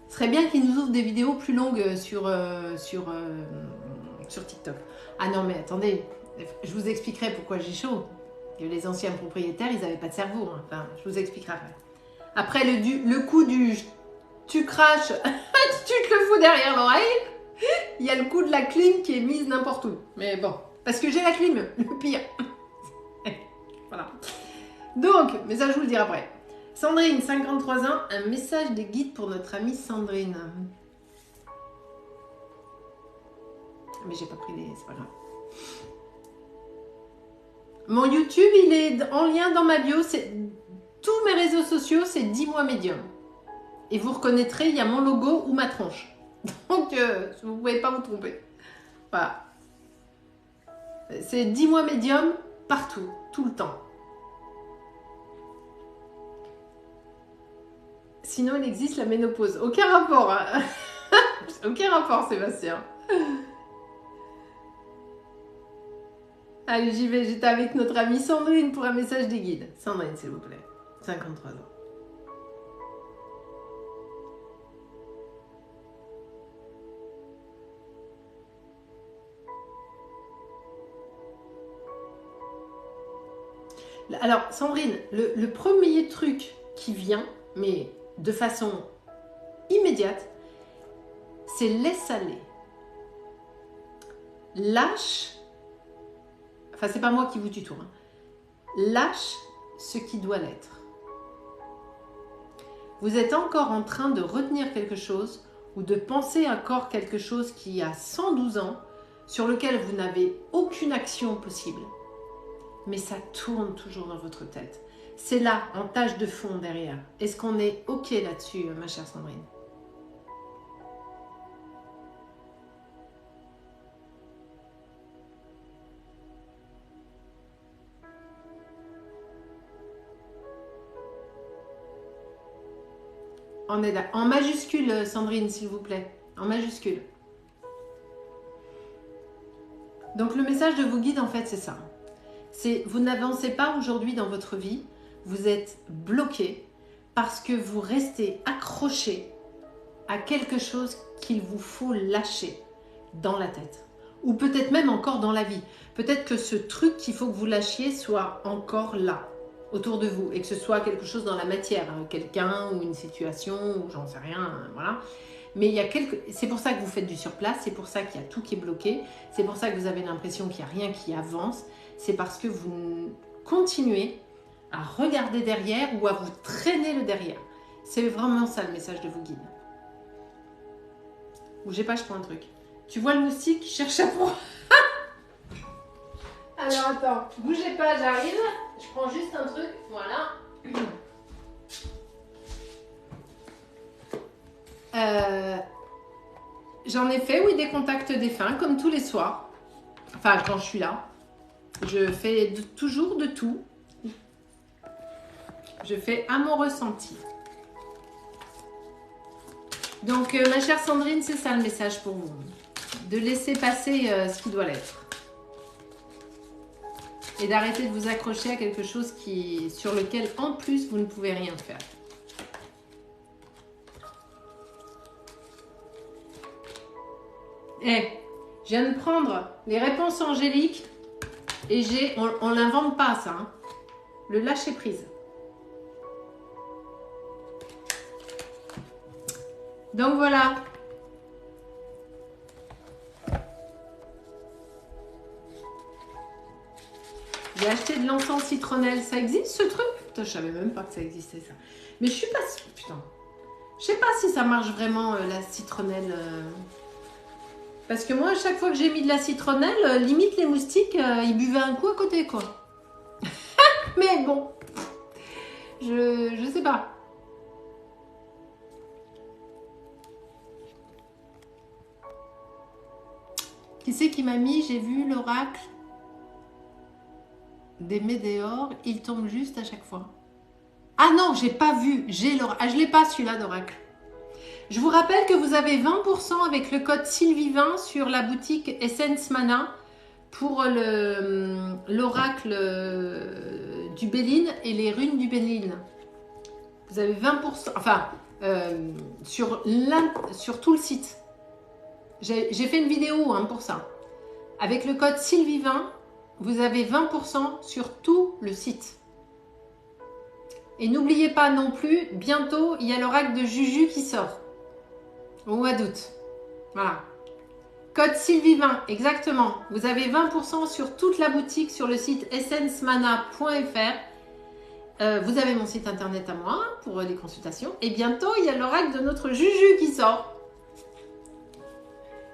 Speaker 1: Ce serait bien qu'ils nous ouvrent des vidéos plus longues sur TikTok. Ah non, mais attendez, je vous expliquerai pourquoi j'ai chaud. Les anciens propriétaires, ils n'avaient pas de cerveau. Hein. Enfin, je vous expliquerai après. Après, le coup du tu craches, tu te le fous derrière l'oreille. Il y a le coup de la clim qui est mise n'importe où. Mais bon, parce que j'ai la clim, le pire. Voilà. Donc, mais ça je vous le dirai après. Sandrine, 53 ans, un message des guides pour notre amie Sandrine. Mais j'ai pas pris les... c'est pas grave. Mon YouTube, il est en lien dans ma bio. Tous mes réseaux sociaux, c'est 10 mois médium. Et vous reconnaîtrez, il y a mon logo ou ma tronche. Donc, vous ne pouvez pas vous tromper. Voilà. C'est 10 mois médium partout, tout le temps. Sinon, il existe la ménopause. Aucun rapport. Hein. Aucun rapport, Sébastien. Allez, j'y vais. J'étais avec notre amie Sandrine pour un message des guides. Sandrine, s'il vous plaît. 53 ans. Alors, Sandrine, le premier truc qui vient, mais de façon immédiate, c'est laisse aller. Lâche, enfin c'est pas moi qui vous tutoie, hein. Lâche ce qui doit l'être. Vous êtes encore en train de retenir quelque chose ou de penser encore quelque chose qui a 112 ans, sur lequel vous n'avez aucune action possible. Mais ça tourne toujours dans votre tête. C'est là, en tâche de fond derrière. Est-ce qu'on est OK là-dessus, ma chère Sandrine? On est là. En majuscule, Sandrine, s'il vous plaît. En majuscule. Donc le message de vos guides, en fait, c'est ça. C'est vous n'avancez pas aujourd'hui dans votre vie. Vous êtes bloqué parce que vous restez accroché à quelque chose qu'il vous faut lâcher dans la tête. Ou peut-être même encore dans la vie. Peut-être que ce truc qu'il faut que vous lâchiez soit encore là, autour de vous. Et que ce soit quelque chose dans la matière. Hein, quelqu'un ou une situation, ou j'en sais rien, voilà. Mais il y a c'est pour ça que vous faites du surplace, c'est pour ça qu'il y a tout qui est bloqué, c'est pour ça que vous avez l'impression qu'il n'y a rien qui avance. C'est parce que vous continuez à regarder derrière ou à vous traîner le derrière. C'est vraiment ça le message de vos guides. Bougez pas, je prends un truc. Tu vois le moustique qui cherche à prendre. Alors attends, bougez pas, j'arrive. Je prends juste un truc, voilà. J'en ai fait, oui, des contacts défunts, comme tous les soirs. Enfin, quand je suis là. Je fais toujours de tout. Je fais à mon ressenti. Donc, ma chère Sandrine, c'est ça le message pour vous. De laisser passer ce qui doit l'être. Et d'arrêter de vous accrocher à quelque chose sur lequel, en plus, vous ne pouvez rien faire. Je viens de prendre les réponses angéliques et on l'invente pas ça, hein. Le lâcher prise. Donc voilà. J'ai acheté de l'encens citronnelle. Ça existe ce truc? Putain, je savais même pas que ça existait ça. Mais je suis pas sûre. Putain. Je sais pas si ça marche vraiment la citronnelle. Parce que moi, à chaque fois que j'ai mis de la citronnelle, limite les moustiques, ils buvaient un coup à côté, quoi. Mais bon, je sais pas. Qui c'est qui m'a mis? J'ai vu l'oracle des météores, il tombe juste à chaque fois. Ah non, j'ai pas vu. J'ai l'oracle. Ah, je l'ai pas celui-là d'oracle. Je vous rappelle que vous avez 20% avec le code Sylvie20 sur la boutique Essence Mana pour l'oracle du Béline et les runes du Béline. Vous avez 20%, enfin, sur tout le site. J'ai fait une vidéo pour ça. Avec le code Sylvie20, vous avez 20% sur tout le site. Et n'oubliez pas non plus, bientôt, il y a l'oracle de Juju qui sort. Au mois d'août. Voilà. Code Sylvie20, exactement. Vous avez 20% sur toute la boutique sur le site essencemana.fr. Vous avez mon site internet à moi pour les consultations. Et bientôt, il y a l'oracle de notre Juju qui sort.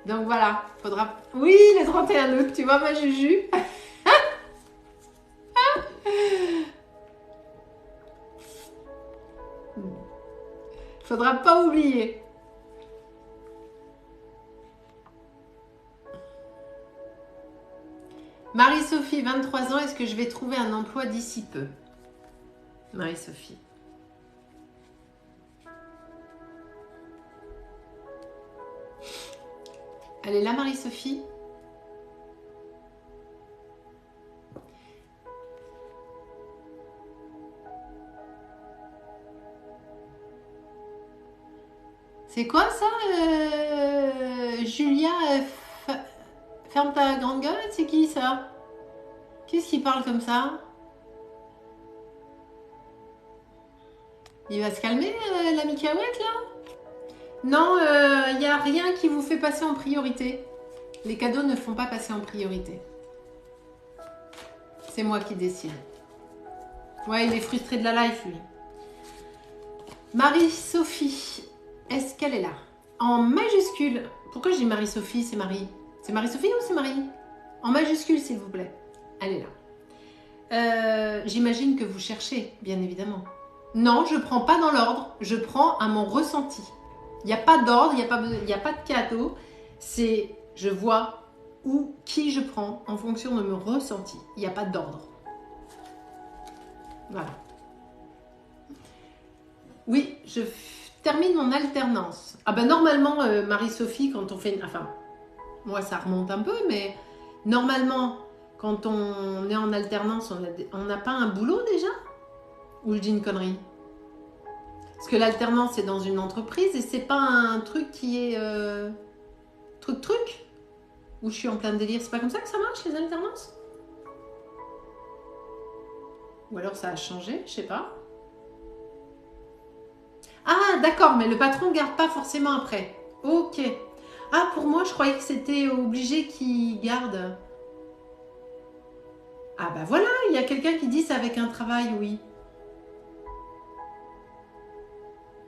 Speaker 1: Donc voilà, faudra... Oui, le 31 août, tu vois ma Juju. Faudra pas oublier. Marie-Sophie, 23 ans, est-ce que je vais trouver un emploi d'ici peu? Marie-Sophie. Elle est là, Marie-Sophie? C'est quoi ça, Julia? Ferme ta grande gueule, c'est qui ça? Qu'est-ce qui parle comme ça? Il va se calmer, l'ami Cahouette, là? Non, il n'y a rien qui vous fait passer en priorité. Les cadeaux ne font pas passer en priorité. C'est moi qui décide. Ouais, il est frustré de la life, lui. Marie-Sophie, est-ce qu'elle est là? En majuscule. Pourquoi je dis Marie-Sophie? C'est Marie. C'est Marie-Sophie ou c'est Marie? En majuscule, s'il vous plaît. Elle est là. J'imagine que vous cherchez, bien évidemment. Non, je ne prends pas dans l'ordre. Je prends à mon ressenti. Il n'y a pas d'ordre, il n'y a pas de cadeau. C'est, je vois qui je prends en fonction de mon ressenti. Il n'y a pas d'ordre. Voilà. Oui, termine mon alternance. Ah ben normalement, Marie-Sophie, quand on fait... Enfin, moi ça remonte un peu, mais normalement, quand on est en alternance, on n'a pas un boulot déjà? Ou je dis une connerie? Parce que l'alternance, c'est dans une entreprise et c'est pas un truc qui est... truc? Ou je suis en plein délire? C'est pas comme ça que ça marche, les alternances? Ou alors ça a changé, je sais pas. Ah, d'accord, mais le patron garde pas forcément après. Ok. Ah, pour moi, je croyais que c'était obligé qu'il garde. Ah bah voilà, il y a quelqu'un qui dit c'est avec un travail, oui.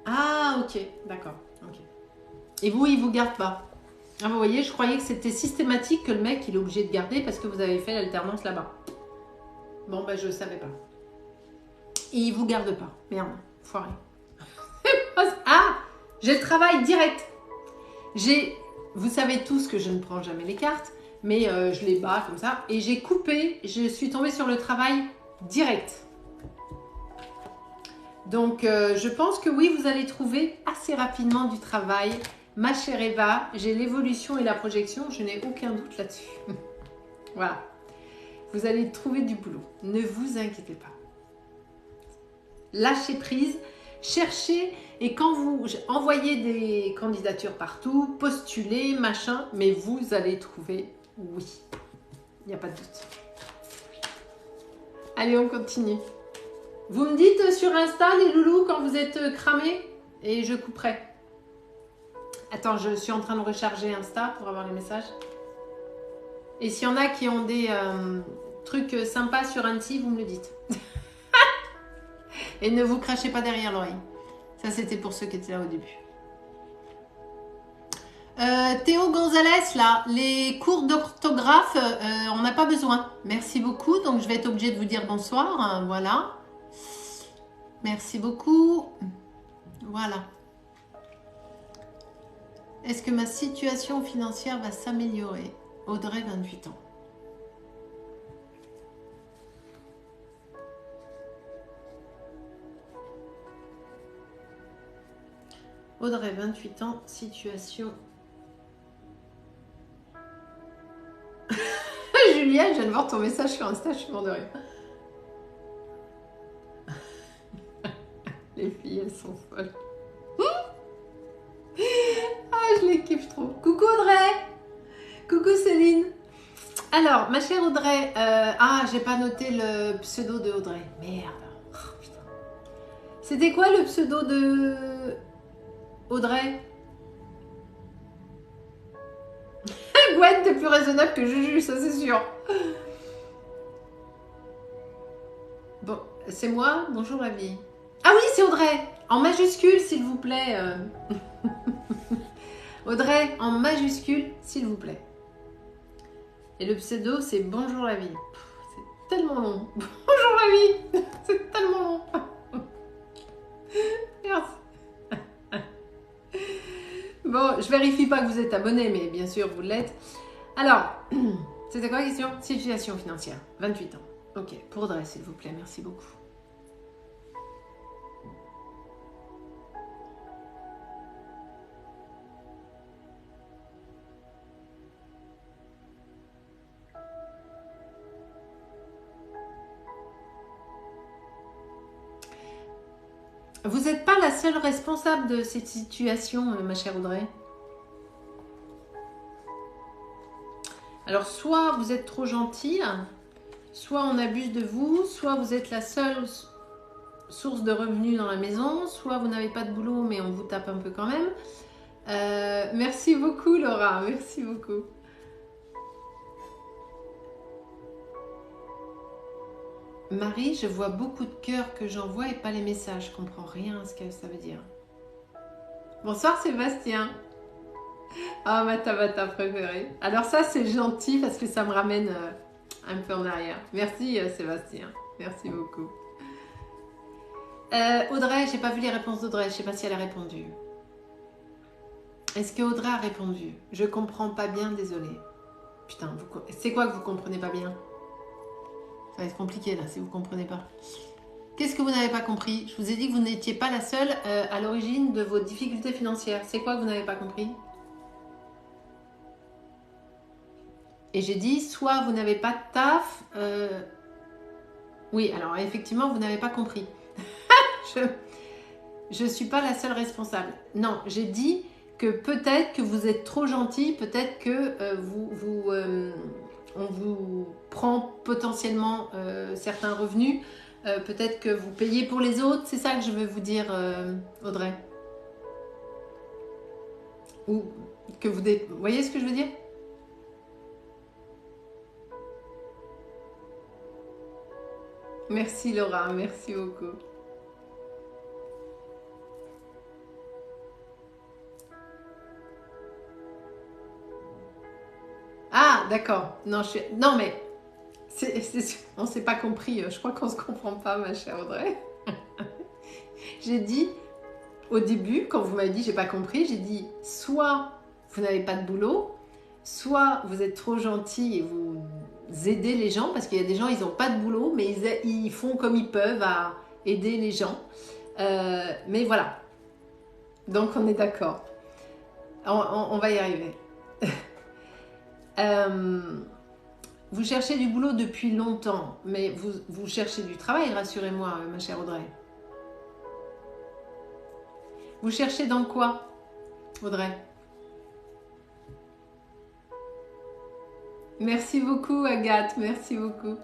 Speaker 1: Ah, ok, d'accord. Ok. Et vous, il vous garde pas. Ah, vous voyez, je croyais que c'était systématique que le mec, il est obligé de garder parce que vous avez fait l'alternance là-bas. Bon, bah je savais pas. Et il vous garde pas. Merde, foiré. Ah, j'ai le travail direct. Vous savez tous que je ne prends jamais les cartes, mais je les bats comme ça. Et j'ai coupé, je suis tombée sur le travail direct. Donc, je pense que oui, vous allez trouver assez rapidement du travail. Ma chère Eva, j'ai l'évolution et la projection, je n'ai aucun doute là-dessus. Voilà. Vous allez trouver du boulot. Ne vous inquiétez pas. Lâchez prise, cherchez, et quand vous envoyez des candidatures partout, postulez, machin, mais vous allez trouver oui. Il n'y a pas de doute. Allez, on continue. Vous me dites sur Insta, les loulous, quand vous êtes cramés, et je couperai. Attends, je suis en train de recharger Insta pour avoir les messages. Et s'il y en a qui ont des trucs sympas sur Annecy, vous me le dites. Et ne vous crachez pas derrière l'oreille. Ça, c'était pour ceux qui étaient là au début. Théo Gonzalez, là, les cours d'orthographe, on n'a pas besoin. Merci beaucoup. Donc, je vais être obligée de vous dire bonsoir. Voilà. Merci beaucoup. Voilà. Est-ce que ma situation financière va s'améliorer? Audrey, 28 ans. Audrey, 28 ans, situation... Julien, je viens de voir ton message sur Insta, je suis mort de rire. Les filles, elles sont folles. Ah, je les kiffe trop. Coucou Audrey. Coucou Céline. Alors, ma chère Audrey, j'ai pas noté le pseudo de Audrey. Merde. Oh, putain. C'était quoi le pseudo de Audrey? Gwen, t'es plus raisonnable que Juju, ça c'est sûr. Bon, c'est moi. Bonjour la vie. Ah oui, c'est Audrey. En majuscule, s'il vous plaît. Audrey, en majuscule, s'il vous plaît. Et le pseudo, c'est Bonjour la vie. C'est tellement long. Bonjour la vie. C'est tellement long. Merci. Bon, je vérifie pas que vous êtes abonné, mais bien sûr, vous l'êtes. Alors, c'était quoi la question? Situation financière, 28 ans. Ok, pour Audrey, s'il vous plaît, merci beaucoup. Vous n'êtes pas la seule responsable de cette situation, ma chère Audrey. Alors, soit vous êtes trop gentille, soit on abuse de vous, soit vous êtes la seule source de revenus dans la maison, soit vous n'avez pas de boulot, mais on vous tape un peu quand même. Merci beaucoup, Laura. Merci beaucoup. Marie, je vois beaucoup de cœurs que j'envoie et pas les messages. Je comprends rien à ce que ça veut dire. Bonsoir Sébastien. Ah, ma tabata préférée. Alors ça, c'est gentil parce que ça me ramène un peu en arrière. Merci Sébastien. Merci beaucoup. Audrey, j'ai pas vu les réponses d'Audrey. Je sais pas si elle a répondu. Est-ce que Audrey a répondu? Je comprends pas bien, désolée. Putain, c'est quoi que vous comprenez pas bien? Ça va être compliqué là si vous comprenez pas. Qu'est-ce que vous n'avez pas compris? Je vous ai dit que vous n'étiez pas la seule à l'origine de vos difficultés financières. C'est quoi que vous n'avez pas compris? Et j'ai dit, soit vous n'avez pas de taf. Oui, alors effectivement, vous n'avez pas compris. Je ne suis pas la seule responsable. Non, j'ai dit que peut-être que vous êtes trop gentil, peut-être que on vous prend potentiellement certains revenus, peut-être que vous payez pour les autres. C'est ça que je veux vous dire, Audrey. Ou que vous voyez ce que je veux dire? Merci Laura, merci beaucoup. Ah, d'accord. Non, non, mais on ne s'est pas compris. Je crois qu'on ne se comprend pas, ma chère Audrey. J'ai dit, au début, quand vous m'avez dit j'ai pas compris, j'ai dit soit vous n'avez pas de boulot, soit vous êtes trop gentil et vous aidez les gens, parce qu'il y a des gens, ils n'ont pas de boulot, mais ils font comme ils peuvent à aider les gens. Mais voilà. Donc on est d'accord. On va y arriver. Vous cherchez du boulot depuis longtemps, mais vous cherchez du travail, rassurez-moi, ma chère Audrey. Vous cherchez dans quoi, Audrey? Merci beaucoup, Agathe, merci beaucoup.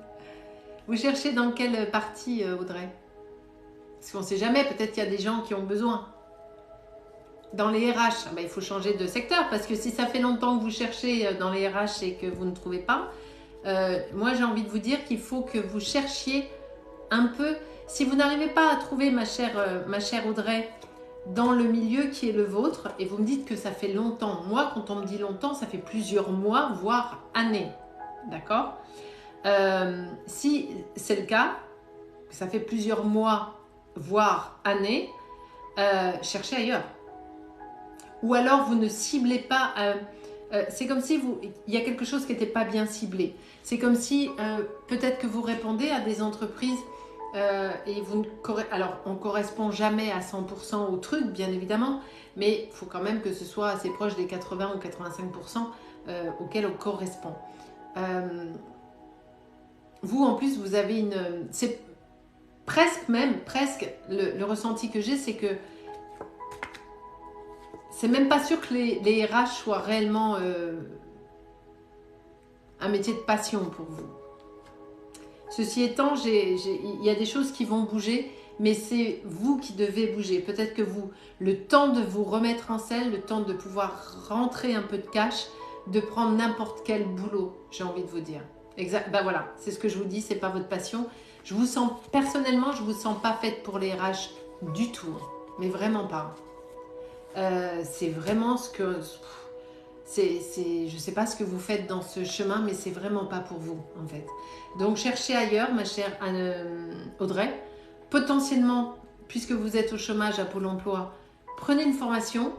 Speaker 1: Vous cherchez dans quelle partie, Audrey? Parce qu'on ne sait jamais, peut-être qu'il y a des gens qui ont besoin. Dans les RH, il faut changer de secteur, parce que si ça fait longtemps que vous cherchez dans les RH et que vous ne trouvez pas, moi j'ai envie de vous dire qu'il faut que vous cherchiez un peu. Si vous n'arrivez pas à trouver, ma chère Audrey, dans le milieu qui est le vôtre, et vous me dites que ça fait longtemps. Moi, quand on me dit longtemps, ça fait plusieurs mois, voire années. D'accord? Si c'est le cas, ça fait plusieurs mois, voire années, cherchez ailleurs. Ou alors, vous ne ciblez pas... c'est comme si il y a quelque chose qui n'était pas bien ciblé. C'est comme si peut-être que vous répondez à des entreprises et alors on ne correspond jamais à 100% au truc, bien évidemment, mais il faut quand même que ce soit assez proche des 80 ou 85% auxquels on correspond. Vous, en plus, vous avez c'est presque le ressenti que j'ai, c'est que c'est même pas sûr que les RH soient réellement un métier de passion pour vous. Ceci étant, il y a des choses qui vont bouger, mais c'est vous qui devez bouger. Peut-être que le temps de vous remettre en selle, le temps de pouvoir rentrer un peu de cash, de prendre n'importe quel boulot, j'ai envie de vous dire. Exact. Ben voilà, c'est ce que je vous dis, c'est pas votre passion. Personnellement, je vous sens pas faite pour les RH du tout, mais vraiment pas. C'est vraiment ce que... je sais pas ce que vous faites dans ce chemin, mais c'est vraiment pas pour vous, en fait. Donc, cherchez ailleurs, ma chère Audrey. Potentiellement, puisque vous êtes au chômage à Pôle emploi, prenez une formation,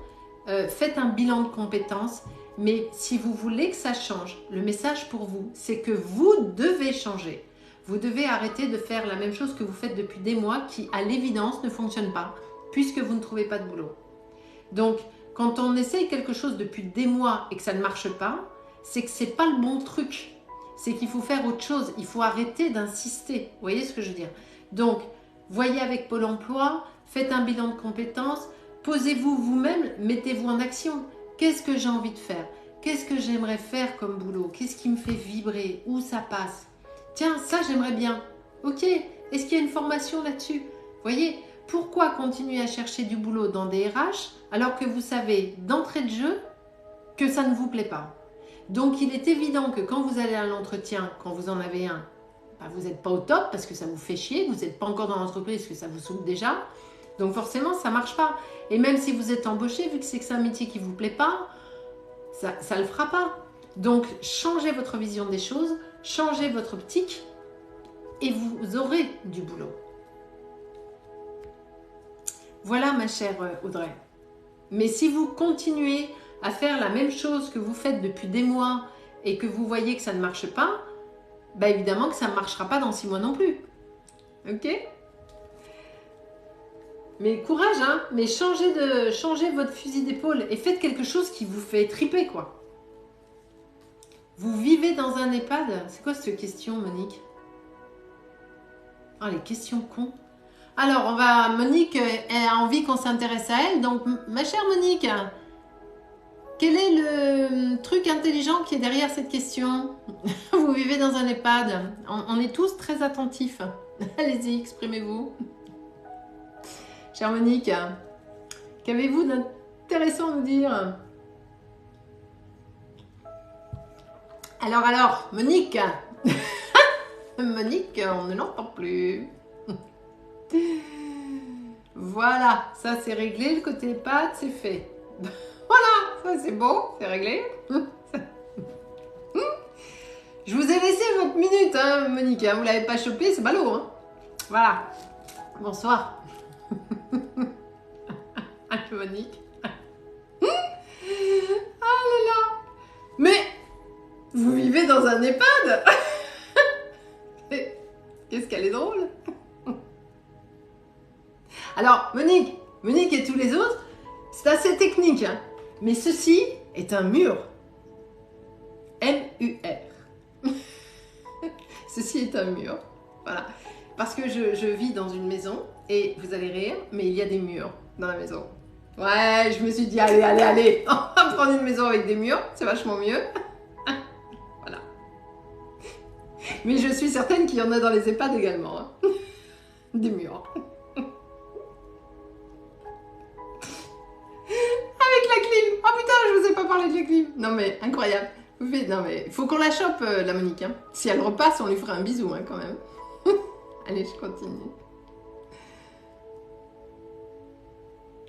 Speaker 1: faites un bilan de compétences, mais si vous voulez que ça change, le message pour vous, c'est que vous devez changer. Vous devez arrêter de faire la même chose que vous faites depuis des mois, qui, à l'évidence, ne fonctionne pas, puisque vous ne trouvez pas de boulot. Donc, quand on essaye quelque chose depuis des mois et que ça ne marche pas, c'est que ce n'est pas le bon truc. C'est qu'il faut faire autre chose. Il faut arrêter d'insister. Vous voyez ce que je veux dire? Donc, voyez avec Pôle emploi, faites un bilan de compétences, posez-vous vous-même, mettez-vous en action. Qu'est-ce que j'ai envie de faire? Qu'est-ce que j'aimerais faire comme boulot? Qu'est-ce qui me fait vibrer? Où ça passe? Tiens, ça j'aimerais bien. Ok, est-ce qu'il y a une formation là-dessus? Vous voyez? Pourquoi continuer à chercher du boulot dans des RH alors que vous savez d'entrée de jeu que ça ne vous plaît pas? Donc il est évident que quand vous allez à l'entretien, quand vous en avez un, vous n'êtes pas au top parce que ça vous fait chier, vous n'êtes pas encore dans l'entreprise parce que ça vous saoule déjà. Donc forcément ça ne marche pas. Et même si vous êtes embauché, vu que c'est un métier qui ne vous plaît pas, ça ne le fera pas. Donc changez votre vision des choses, changez votre optique et vous aurez du boulot. Voilà ma chère Audrey. Mais si vous continuez à faire la même chose que vous faites depuis des mois et que vous voyez que ça ne marche pas, évidemment que ça ne marchera pas dans 6 mois non plus. Ok? Mais courage, hein. Mais changez votre fusil d'épaule et faites quelque chose qui vous fait triper, quoi. Vous vivez dans un EHPAD? C'est quoi cette question, Monique? Ah, les questions cons. Alors, Monique elle a envie qu'on s'intéresse à elle. Donc, ma chère Monique, quel est le truc intelligent qui est derrière cette question? Vous vivez dans un EHPAD. On est tous très attentifs. Allez-y, exprimez-vous. Chère Monique, qu'avez-vous d'intéressant à nous dire? Alors, Monique. Monique, on ne l'entend plus. Voilà, ça c'est réglé, le côté EHPAD, c'est fait. Voilà, ça c'est bon, c'est réglé. Je vous ai laissé votre minute, hein, Monique. Vous l'avez pas chopé, c'est ballot. Hein. Voilà. Bonsoir. Monique. Ah là là. Mais vous vivez dans un EHPAD. Qu'est-ce qu'elle est drôle. Alors, Monique et tous les autres, c'est assez technique. Hein. Mais ceci est un mur. M-U-R. Ceci est un mur. Voilà. Parce que je vis dans une maison, et vous allez rire, mais il y a des murs dans la maison. Ouais, je me suis dit, allez, on va prendre une maison avec des murs, c'est vachement mieux. Voilà. Mais je suis certaine qu'il y en a dans les EHPAD également. Hein. Des murs. Avec la clim. Oh putain, je vous ai pas parlé de la clim. Non mais, incroyable. Non mais, faut qu'on la chope, la Monique. Hein. Si elle repasse, on lui ferait un bisou, hein, quand même. Allez, je continue.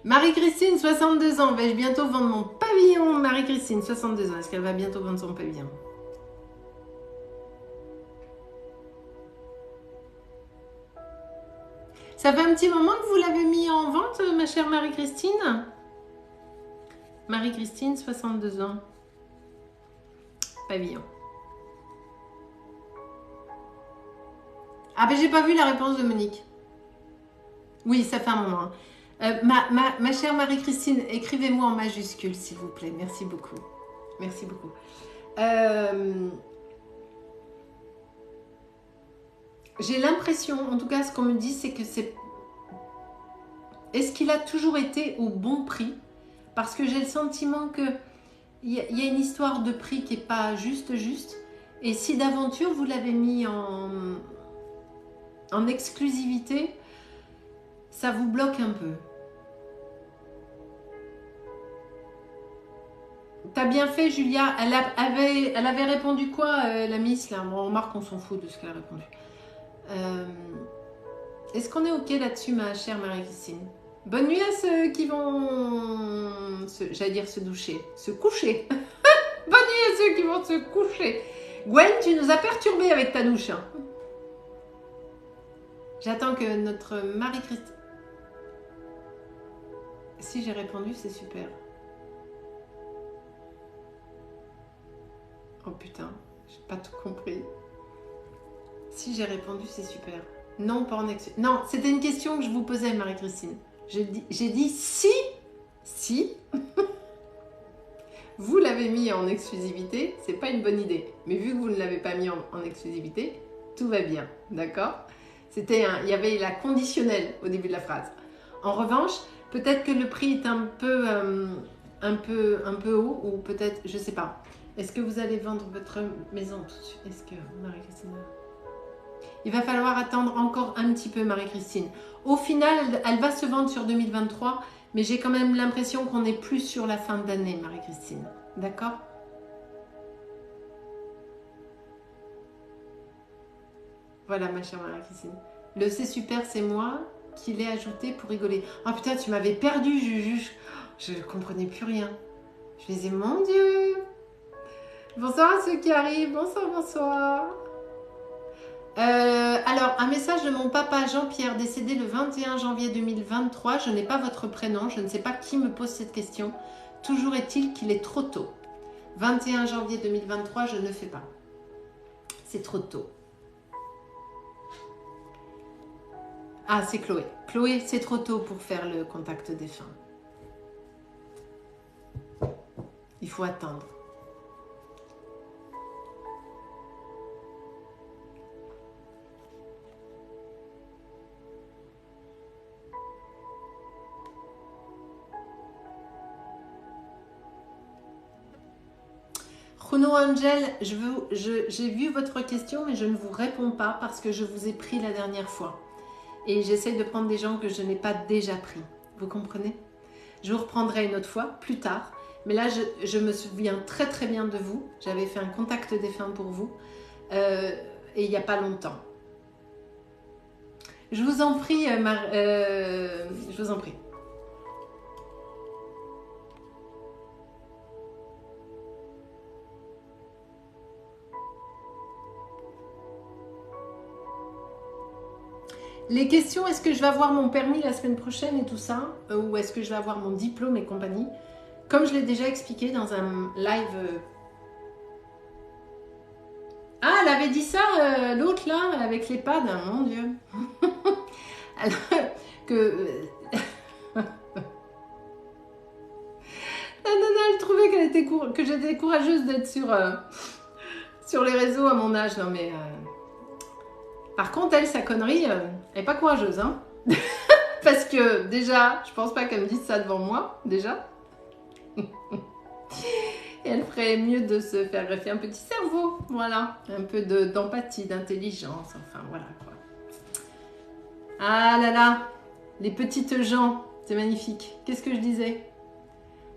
Speaker 1: Marie-Christine, 62 ans. Vais-je bientôt vendre mon pavillon? Marie-Christine, 62 ans. Est-ce qu'elle va bientôt vendre son pavillon? Ça fait un petit moment que vous l'avez mis en vente, ma chère Marie-Christine? Marie-Christine, 62 ans. Pavillon. Ah ben j'ai pas vu la réponse de Monique. Oui, ça fait un moment. Ma chère Marie-Christine, écrivez-moi en majuscule, s'il vous plaît. Merci beaucoup. Merci beaucoup. J'ai l'impression, en tout cas, ce qu'on me dit, c'est que c'est... Est-ce qu'il a toujours été au bon prix? Parce que j'ai le sentiment que il y a une histoire de prix qui n'est pas juste. Et si d'aventure, vous l'avez mis en exclusivité, ça vous bloque un peu. T'as bien fait, Julia. Elle avait répondu quoi, la Miss là? Bon, on remarque qu'on s'en fout de ce qu'elle a répondu. Est-ce qu'on est OK là-dessus, ma chère Marie-Christine? Bonne nuit à ceux qui vont, j'allais dire se doucher, se coucher. Bonne nuit à ceux qui vont se coucher. Gwen, tu nous as perturbés avec ta douche. Hein. J'attends que notre Marie-Christine... Si j'ai répondu, c'est super. Oh putain, j'ai pas tout compris. Si j'ai répondu, c'est super. Non, pas en exclusivité. Non, c'était une question que je vous posais, Marie-Christine. J'ai dit si vous l'avez mis en exclusivité, c'est pas une bonne idée. Mais vu que vous ne l'avez pas mis en exclusivité, tout va bien, d'accord? Il y avait la conditionnelle au début de la phrase. En revanche, peut-être que le prix est un peu haut, ou peut-être, je sais pas. Est-ce que vous allez vendre votre maison tout de suite? Est-ce que Marie-Christine... Il va falloir attendre encore un petit peu, Marie-Christine. Au final, elle va se vendre sur 2023, mais j'ai quand même l'impression qu'on est plus sur la fin d'année, Marie-Christine. D'accord? Voilà, ma chère Marie-Christine. Le c'est super, c'est moi qui l'ai ajouté pour rigoler. Oh putain, tu m'avais perdu, Juju. Je ne comprenais plus rien. Je me disais, mon Dieu. Bonsoir à ceux qui arrivent. Bonsoir. Alors, un message de mon papa Jean-Pierre, décédé le 21 janvier 2023. Je n'ai pas votre prénom, je ne sais pas qui me pose cette question. Toujours est-il qu'il est trop tôt. 21 janvier 2023, je ne fais pas. C'est trop tôt. Ah, c'est Chloé. Chloé, c'est trop tôt pour faire le contact défunt. Il faut attendre. Chrono Angel, j'ai vu votre question, mais je ne vous réponds pas parce que je vous ai pris la dernière fois. Et j'essaye de prendre des gens que je n'ai pas déjà pris. Vous comprenez? Je vous reprendrai une autre fois, plus tard. Mais là, je me souviens très très bien de vous. J'avais fait un contact défunt pour vous. Et il n'y a pas longtemps. Je vous en prie, je vous en prie. Les questions, est-ce que je vais avoir mon permis la semaine prochaine et tout ça, ou est-ce que je vais avoir mon diplôme et compagnie? Comme je l'ai déjà expliqué dans un live. Ah, elle avait dit ça, l'autre là, avec les pads, mon Dieu. Alors que... La nana, elle trouvait que j'étais courageuse d'être sur les réseaux à mon âge. Non mais... Par contre, elle, sa connerie, elle n'est pas courageuse, hein. Parce que déjà, je pense pas qu'elle me dise ça devant moi, déjà. Et elle ferait mieux de se faire greffer un petit cerveau, voilà. Un peu d'empathie, d'intelligence, enfin voilà quoi. Ah là là, les petites gens, c'est magnifique. Qu'est-ce que je disais?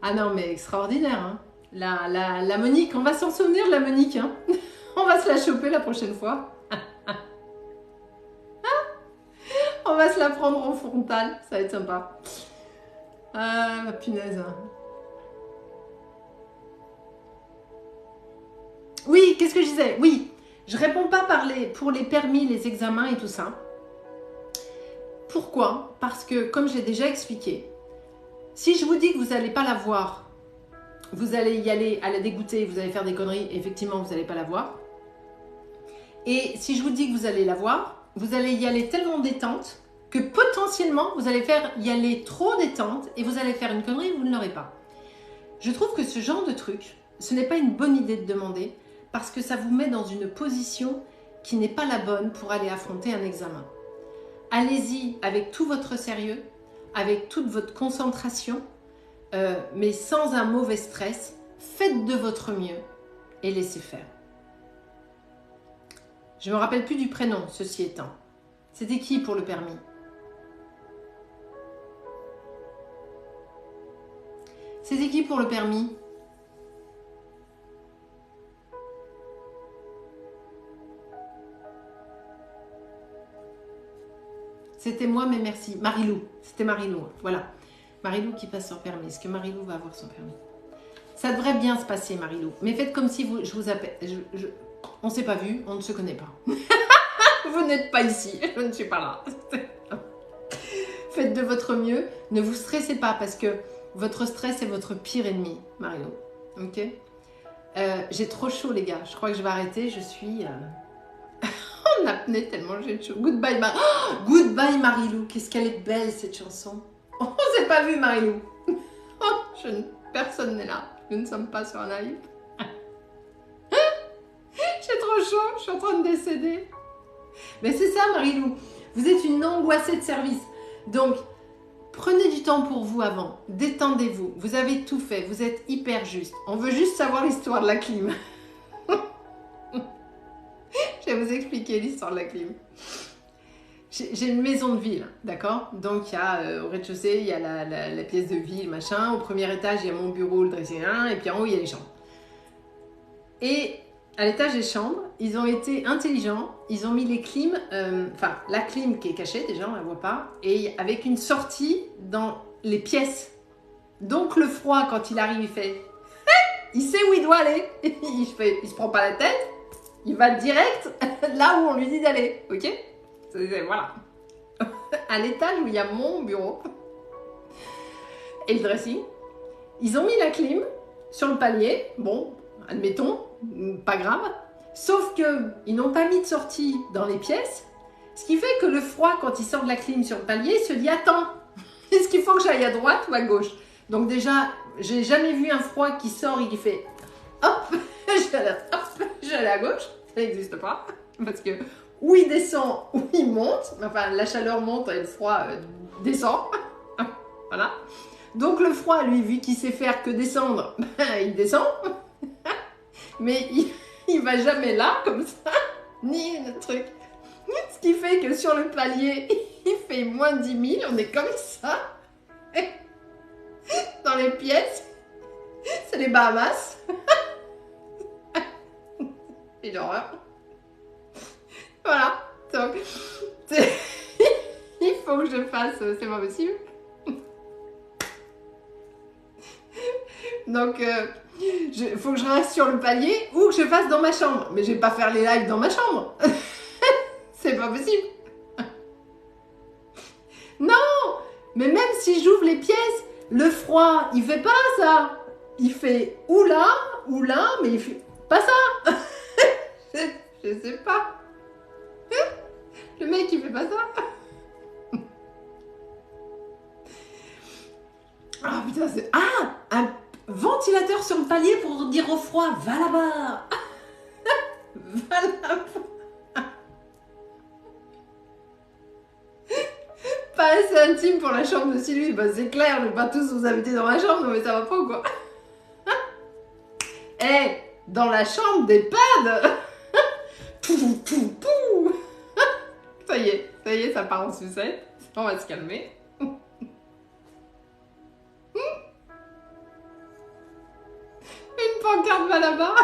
Speaker 1: Ah non, mais extraordinaire, hein. La Monique, on va s'en souvenir de la Monique, hein. On va se la choper la prochaine fois. On va se la prendre en frontal, ça va être sympa. Ah, punaise. Oui, qu'est-ce que je disais? Oui, je réponds pas pour les permis, les examens et tout ça. Pourquoi? Parce que, comme j'ai déjà expliqué, si je vous dis que vous n'allez pas la voir, vous allez y aller à la dégoûter, vous allez faire des conneries, effectivement, vous n'allez pas la voir. Et si je vous dis que vous allez la voir, vous allez y aller tellement détente que potentiellement, vous allez y aller trop détente et vous allez faire une connerie, vous ne l'aurez pas. Je trouve que ce genre de truc, ce n'est pas une bonne idée de demander parce que ça vous met dans une position qui n'est pas la bonne pour aller affronter un examen. Allez-y avec tout votre sérieux, avec toute votre concentration, mais sans un mauvais stress. Faites de votre mieux et laissez faire. Je ne me rappelle plus du prénom, ceci étant. C'était qui pour le permis? C'était qui pour le permis? C'était moi, mais merci. Marilou. C'était Marilou. Voilà. Marilou qui passe son permis. Est-ce que Marilou va avoir son permis? Ça devrait bien se passer, Marilou. Mais faites comme si je vous appelle. On ne s'est pas vu, on ne se connaît pas. Vous n'êtes pas ici. Je ne suis pas là. Faites de votre mieux. Ne vous stressez pas parce que votre stress est votre pire ennemi, Marilou. Ok? J'ai trop chaud, les gars. Je crois que je vais arrêter. Je suis en apnée tellement j'ai chaud. Goodbye, Goodbye, Marilou. Qu'est-ce qu'elle est belle, cette chanson. On ne s'est pas vu, Marilou. Personne n'est là. Nous ne sommes pas sur un live. J'ai trop chaud. Je suis en train de décéder. Mais c'est ça, Marilou. Vous êtes une angoissée de service. Donc, prenez du temps pour vous avant. Détendez-vous. Vous avez tout fait. Vous êtes hyper juste. On veut juste savoir l'histoire de la clim. Je vais vous expliquer l'histoire de la clim. J'ai une maison de ville, d'accord? Donc, il y a au rez-de-chaussée, il y a la pièce de ville, machin. Au premier étage, il y a mon bureau, le dressing, et puis en haut, il y a les chambres. Et à l'étage des chambres, ils ont été intelligents. Ils ont mis les clims, enfin, la clim qui est cachée, déjà, on ne la voit pas, et avec une sortie dans les pièces. Donc, le froid, quand il arrive, il fait... il sait où il doit aller. Il se prend pas la tête. Il va direct là où on lui dit d'aller, ok? Voilà. À l'étage où il y a mon bureau et le dressing, ils ont mis la clim sur le palier. Bon, admettons, pas grave. Sauf qu'ils n'ont pas mis de sortie dans les pièces. Ce qui fait que le froid, quand il sort de la clim sur le palier, il se dit attends, est-ce qu'il faut que j'aille à droite ou à gauche? Donc déjà, j'ai jamais vu un froid qui sort et qui fait hop, je vais aller à gauche. Ça n'existe pas. Parce que ou il descend ou il monte. Enfin, la chaleur monte et le froid descend. Voilà. Donc le froid, lui, vu qu'il sait faire que descendre, il descend. Mais il va jamais là, comme ça, ni le truc. Ce qui fait que sur le palier, il fait moins 10 000, on est comme ça. Dans les pièces, c'est les Bahamas. Et l'horreur. Voilà. Donc, il faut que je fasse, c'est pas possible. Donc, il faut que je reste sur le palier ou que je fasse dans ma chambre. Mais je vais pas faire les lives dans ma chambre. C'est pas possible. Non, mais même si j'ouvre les pièces, le froid, il fait pas ça. Il fait ou là, mais il fait pas ça. Je sais pas. Le mec, il fait pas ça. Ah putain, c'est... Ah, un ventilateur sur le palier pour dire au froid, va là-bas. Va là-bas. Pas assez intime pour la chambre de Sylvie. Bah, c'est clair, je vais pas tous vous inviter dans ma chambre, mais ça va pas ou quoi? Eh, dans la chambre d'EHPAD. Pou, pou, pou. Ça y est, ça part en sucette. On va se calmer. Une pancarte va là-bas.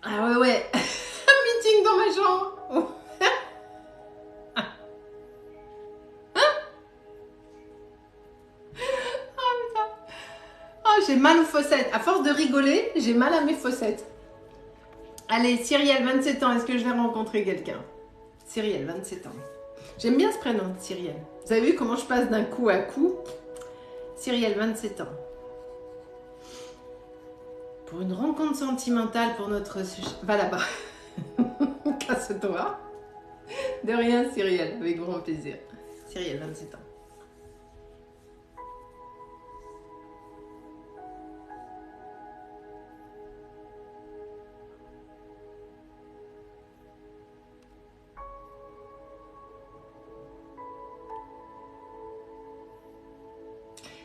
Speaker 1: Ah ouais. Un meeting dans ma chambre. Oh, j'ai mal aux fossettes. À force de rigoler, j'ai mal à mes fossettes. Allez, Cyrielle, 27 ans. Est-ce que je vais rencontrer quelqu'un? Cyrielle, 27 ans. J'aime bien ce prénom, Cyrielle. Vous avez vu comment je passe d'un coup à coup? Cyrielle, 27 ans. Pour une rencontre sentimentale pour notre sujet... Va là-bas. Casse-toi. De rien, Cyrielle. Avec grand plaisir. Cyrielle, 27 ans.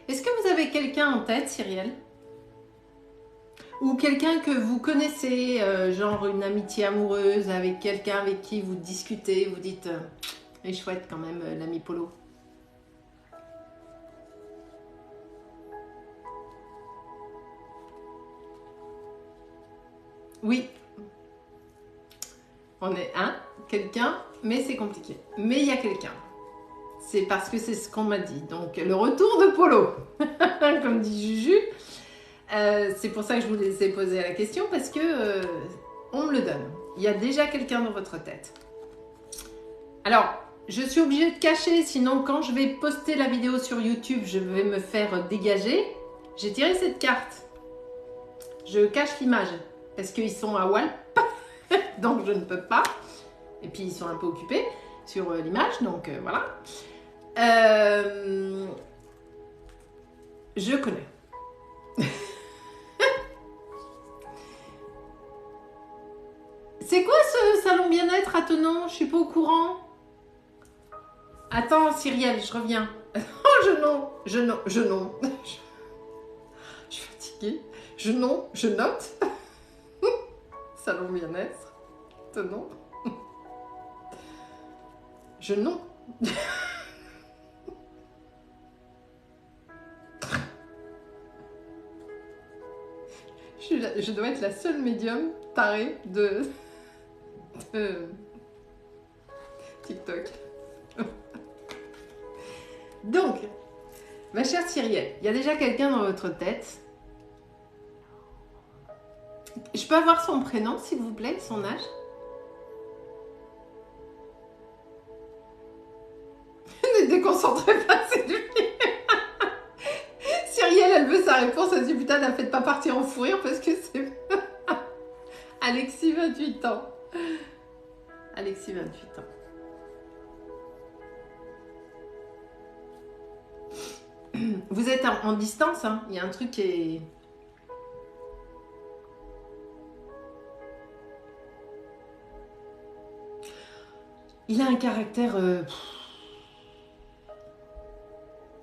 Speaker 1: Est-ce que vous avez quelqu'un en tête, Cyrielle? Ou quelqu'un que vous connaissez, genre une amitié amoureuse avec quelqu'un avec qui vous discutez, vous dites « il est chouette quand même, l'ami Polo ». Oui. On est un, quelqu'un, mais c'est compliqué. Mais il y a quelqu'un. C'est parce que c'est ce qu'on m'a dit. Donc, le retour de Polo, comme dit Juju. C'est pour ça que je vous ai posé la question, parce que on me le donne. Il y a déjà quelqu'un dans votre tête. Alors, je suis obligée de cacher, sinon quand je vais poster la vidéo sur YouTube, je vais me faire dégager. J'ai tiré cette carte. Je cache l'image, parce qu'ils sont à Walp, donc je ne peux pas. Et puis, ils sont un peu occupés sur l'image, donc voilà. Je connais. C'est quoi ce salon bien-être à Tenon? Je suis pas au courant. Attends, Cyrielle, je reviens. Oh, je suis fatiguée. Je note. Salon bien-être. Tenon. Je Je dois être la seule médium tarée de TikTok. Donc, ma chère Cyrielle, il y a déjà quelqu'un dans votre tête. Je peux avoir son prénom, s'il vous plaît, son âge? Ne déconcentrez pas, c'est lui. Cyrielle, elle veut sa réponse. Elle dit putain, ne faites pas partir en fou rire parce que c'est... Alexis, 28 ans. Alexis, 28 ans. Vous êtes en distance, hein. Il y a un truc qui est... Il a un caractère...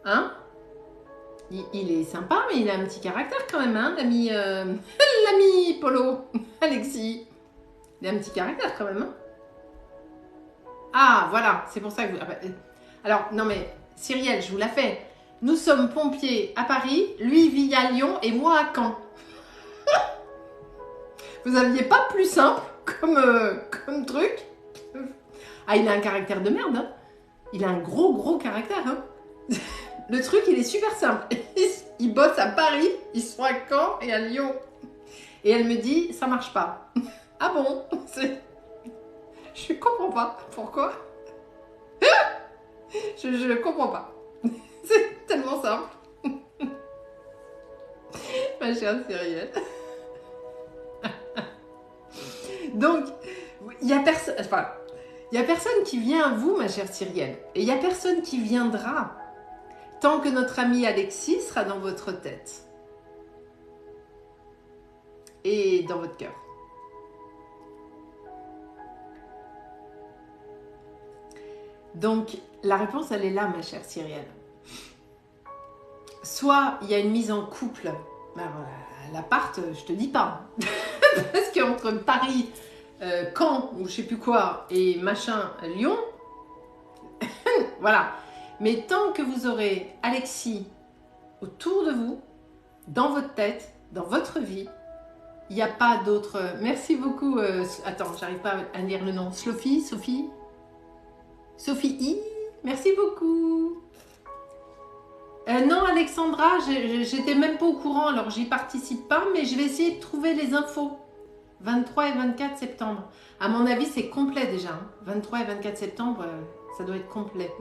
Speaker 1: Hein? Il est sympa, mais il a un petit caractère quand même, hein, l'ami l'ami Polo, Alexis. Il a un petit caractère quand même, hein. Ah, voilà, c'est pour ça que vous... Alors, non mais, Cyrielle, je vous la fais. Nous sommes pompiers à Paris, lui vit à Lyon et moi à Caen. Vous aviez pas plus simple comme truc? Ah, il a un caractère de merde, hein. Il a un gros caractère, hein. Le truc, il est super simple. Il bosse à Paris, ils sont à Caen et à Lyon. Et elle me dit, ça marche pas. Ah bon? Je comprends pas. Pourquoi? Je comprends pas. C'est tellement simple. Ma chère Cyrielle. Donc, il y a personne... Enfin, il y a personne qui vient à vous, ma chère Cyrielle. Et il y a personne qui viendra tant que notre ami Alexis sera dans votre tête. Et dans votre cœur. Donc, la réponse, elle est là, ma chère Cyrielle. Soit il y a une mise en couple. Alors, l'appart, je te dis pas. Parce qu'entre Paris, Caen, ou je sais plus quoi, et machin, Lyon, voilà. Mais tant que vous aurez Alexis autour de vous, dans votre tête, dans votre vie, il n'y a pas d'autre... Merci beaucoup. Attends, j'arrive pas à lire le nom. Sophie I. Merci beaucoup. Non, Alexandra, j'étais même pas au courant, alors j'y participe pas, mais je vais essayer de trouver les infos. 23 et 24 septembre. À mon avis, c'est complet déjà. 23 et 24 septembre, ça doit être complet.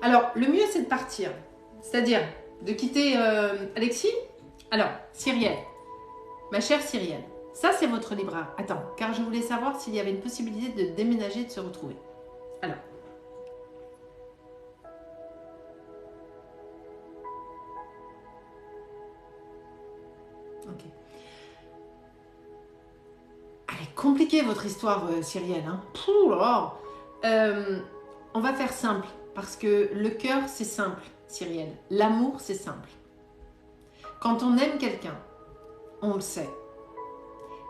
Speaker 1: Alors, le mieux, c'est de partir. C'est-à-dire de quitter Alexis. Alors, Cyrielle, ma chère Cyrielle, ça, c'est votre libre art. Attends, car je voulais savoir s'il y avait une possibilité de déménager, de se retrouver. Alors. Ok. Elle est compliquée, votre histoire, Cyrielle. Hein. Pouh, on va faire simple, parce que le cœur, c'est simple, Cyrielle. L'amour, c'est simple. Quand on aime quelqu'un, on le sait.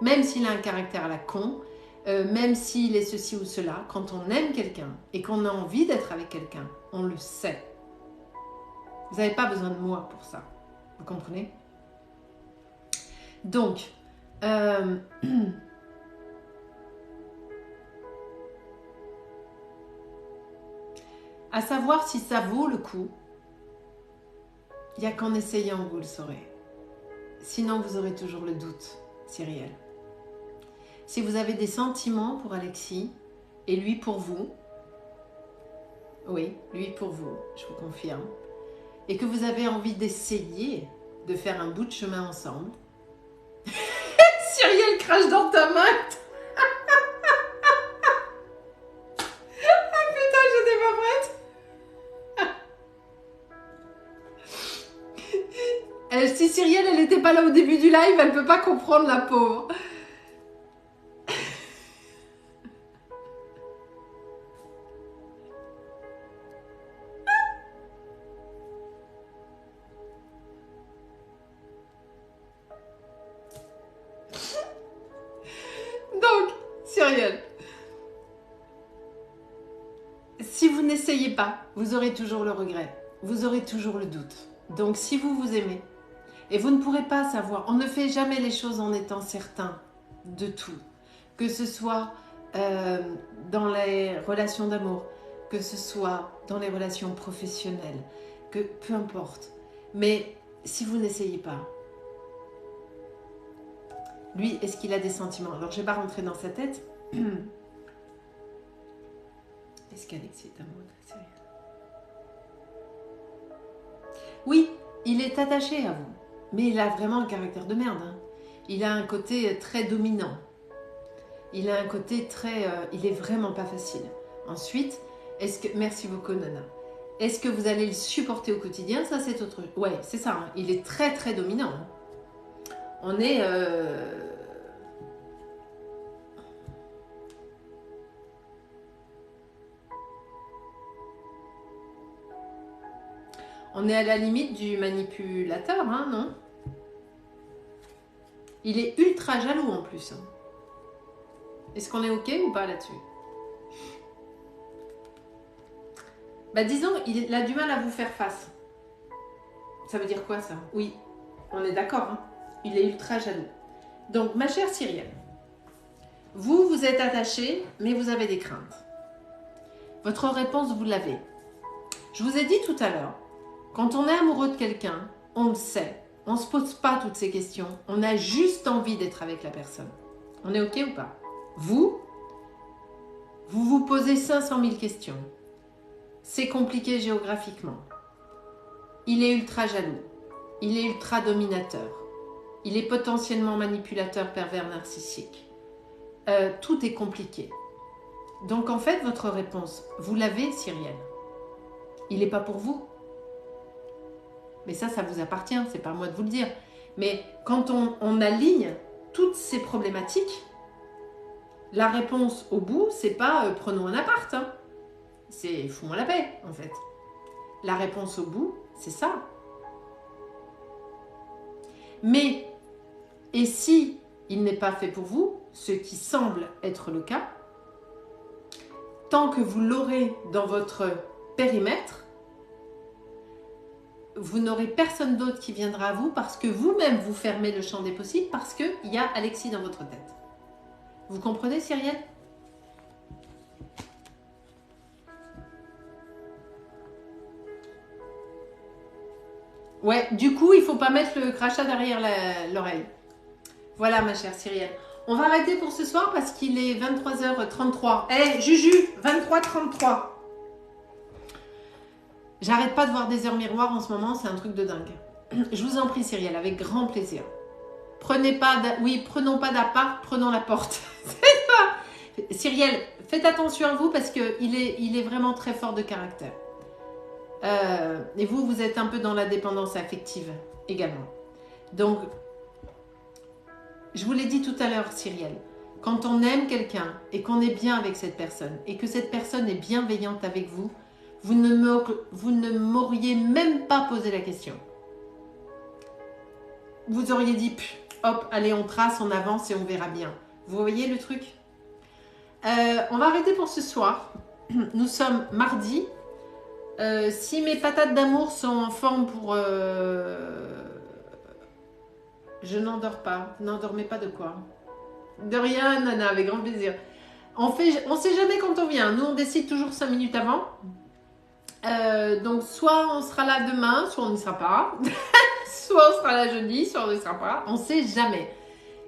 Speaker 1: Même s'il a un caractère à la con, même s'il est ceci ou cela, quand on aime quelqu'un et qu'on a envie d'être avec quelqu'un, on le sait. Vous n'avez pas besoin de moi pour ça. Vous comprenez? Donc, à savoir si ça vaut le coup, il n'y a qu'en essayant que vous le saurez. Sinon, vous aurez toujours le doute, Cyrielle. Si vous avez des sentiments pour Alexis et lui pour vous, oui, lui pour vous, je vous confirme, et que vous avez envie d'essayer de faire un bout de chemin ensemble, Cyrielle crache dans ta main. Ah putain, j'étais pas prête. Si Cyrielle, elle n'était pas là au début du live, elle peut pas comprendre, la pauvre. Donc, Cyrielle, si vous n'essayez pas, vous aurez toujours le regret, vous aurez toujours le doute. Donc, si vous vous aimez, et vous ne pourrez pas savoir, on ne fait jamais les choses en étant certain de tout, que ce soit dans les relations d'amour, que ce soit dans les relations professionnelles, que peu importe. Mais si vous n'essayez pas, lui, est-ce qu'il a des sentiments? Alors, je ne vais pas rentrer dans sa tête. Est-ce qu'Alexis est amoureux de Cyrielle? Oui, il est attaché à vous. Mais il a vraiment un caractère de merde. Hein. Il a un côté très dominant. il a un côté très... il est vraiment pas facile. Ensuite, est-ce que... Merci beaucoup, Nana. Est-ce que vous allez le supporter au quotidien? Ça, c'est autre... Ouais, c'est ça. Hein. Il est très, très dominant. Hein. On est... On est à la limite du manipulateur, hein, non? Il est ultra jaloux en plus. Hein. Est-ce qu'on est OK ou pas là-dessus? Bah disons, il a du mal à vous faire face. Ça veut dire quoi ça? Oui, on est d'accord. Hein. Il est ultra jaloux. Donc, ma chère Cyrielle, vous, vous êtes attachée, mais vous avez des craintes. Votre réponse, vous l'avez. Je vous ai dit tout à l'heure, quand on est amoureux de quelqu'un, on le sait. On ne se pose pas toutes ces questions. On a juste envie d'être avec la personne. On est OK ou pas? Vous vous posez 500 000 questions. C'est compliqué géographiquement. Il est ultra jaloux. Il est ultra dominateur. Il est potentiellement manipulateur, pervers, narcissique. Tout est compliqué. Donc en fait, votre réponse, vous l'avez, Cyrielle. Il n'est pas pour vous. Mais ça vous appartient, c'est pas à moi de vous le dire. Mais quand on aligne toutes ces problématiques, la réponse au bout, c'est pas prenons un appart. Hein. C'est fous-moi la paix, en fait. La réponse au bout, c'est ça. Mais, et si il n'est pas fait pour vous, ce qui semble être le cas, tant que vous l'aurez dans votre périmètre, vous n'aurez personne d'autre qui viendra à vous parce que vous-même vous fermez le champ des possibles parce qu'il y a Alexis dans votre tête. Vous comprenez, Cyrielle? Ouais, du coup, il ne faut pas mettre le crachat derrière l'oreille. Voilà, ma chère Cyrielle. On va arrêter pour ce soir parce qu'il est 23h33. Eh, Juju, 23h33. J'arrête pas de voir des heures miroirs en ce moment, c'est un truc de dingue. Je vous en prie, Cyrielle, avec grand plaisir. Prenons pas d'appart, prenons la porte. C'est ça. Cyrielle, faites attention à vous parce qu'il est vraiment très fort de caractère. Et vous êtes un peu dans la dépendance affective également. Donc, je vous l'ai dit tout à l'heure, Cyrielle, quand on aime quelqu'un et qu'on est bien avec cette personne et que cette personne est bienveillante avec vous, vous ne m'auriez même pas posé la question. Vous auriez dit, hop, allez, on trace, on avance et on verra bien. Vous voyez le truc? On va arrêter pour ce soir. Nous sommes mardi. Si mes patates d'amour sont en forme pour... Je n'endors pas. N'endormez pas de quoi? De rien, Nana, avec grand plaisir. On sait jamais quand on vient. Nous, on décide toujours 5 minutes avant. Donc, soit on sera là demain, soit on n'y sera pas. Soit on sera là jeudi, soit on n'y sera pas. On sait jamais.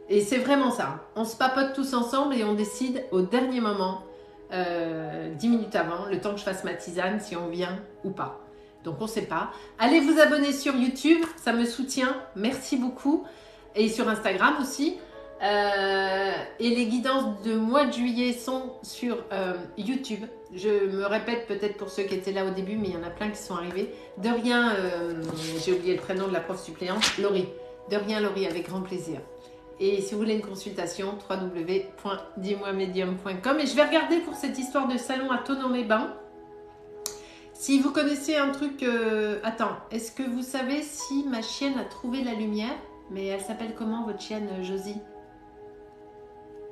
Speaker 1: Et c'est vraiment ça. On se papote tous ensemble et on décide au dernier moment, 10 minutes avant, le temps que je fasse ma tisane, si on vient ou pas. Donc, on ne sait pas. Allez vous abonner sur YouTube, ça me soutient. Merci beaucoup. Et sur Instagram aussi. Et les guidances de mois de juillet sont sur YouTube. Je me répète peut-être pour ceux qui étaient là au début, mais il y en a plein qui sont arrivés. De rien, j'ai oublié le prénom de la prof suppléante, Laurie. De rien, Laurie, avec grand plaisir. Et si vous voulez une consultation, www.dis-moi-medium.com. Et je vais regarder pour cette histoire de salon à Thonon-les-Bains. Si vous connaissez un truc... Attends, est-ce que vous savez si ma chienne a trouvé la lumière? Mais elle s'appelle comment, votre chienne, Josie?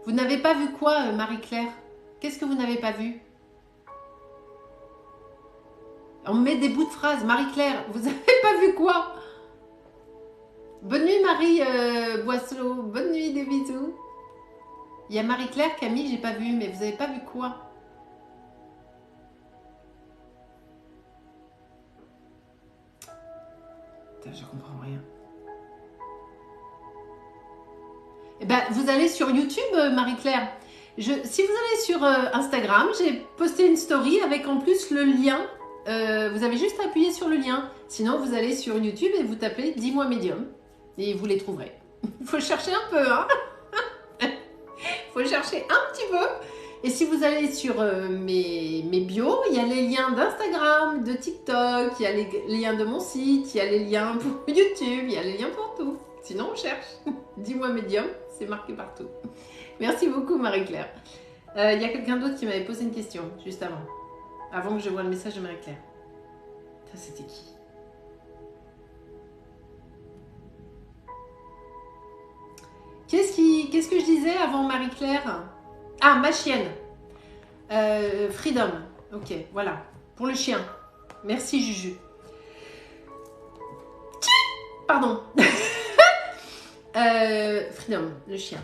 Speaker 1: Vous n'avez pas vu quoi, Marie-Claire? Qu'est-ce que vous n'avez pas vu? On met des bouts de phrases. Marie-Claire, vous n'avez pas vu quoi? Bonne nuit, Marie Boisselot. Bonne nuit, des bisous. Il y a Marie-Claire, Camille, j'ai pas vu. Mais vous n'avez pas vu quoi? Putain, je comprends rien. Eh ben, vous allez sur YouTube, Marie-Claire. Si vous allez sur Instagram, j'ai posté une story avec en plus le lien. Vous avez juste à appuyer sur le lien. Sinon, vous allez sur YouTube et vous tapez « Dis-moi Medium » et vous les trouverez. Il faut chercher un peu, hein. faut chercher un petit peu. Et si vous allez sur mes bios, il y a les liens d'Instagram, de TikTok, il y a les liens de mon site, il y a les liens pour YouTube, il y a les liens pour tout. Sinon, on cherche. Dis-moi médium, c'est marqué partout. Merci beaucoup, Marie-Claire. Il y a quelqu'un d'autre qui m'avait posé une question juste avant que je voie le message de Marie-Claire. Ça, c'était qui? Qu'est-ce que je disais avant Marie-Claire? Ah, ma chienne. Freedom. Ok, voilà. Pour le chien. Merci, Juju. Pardon. Freedom, le chien.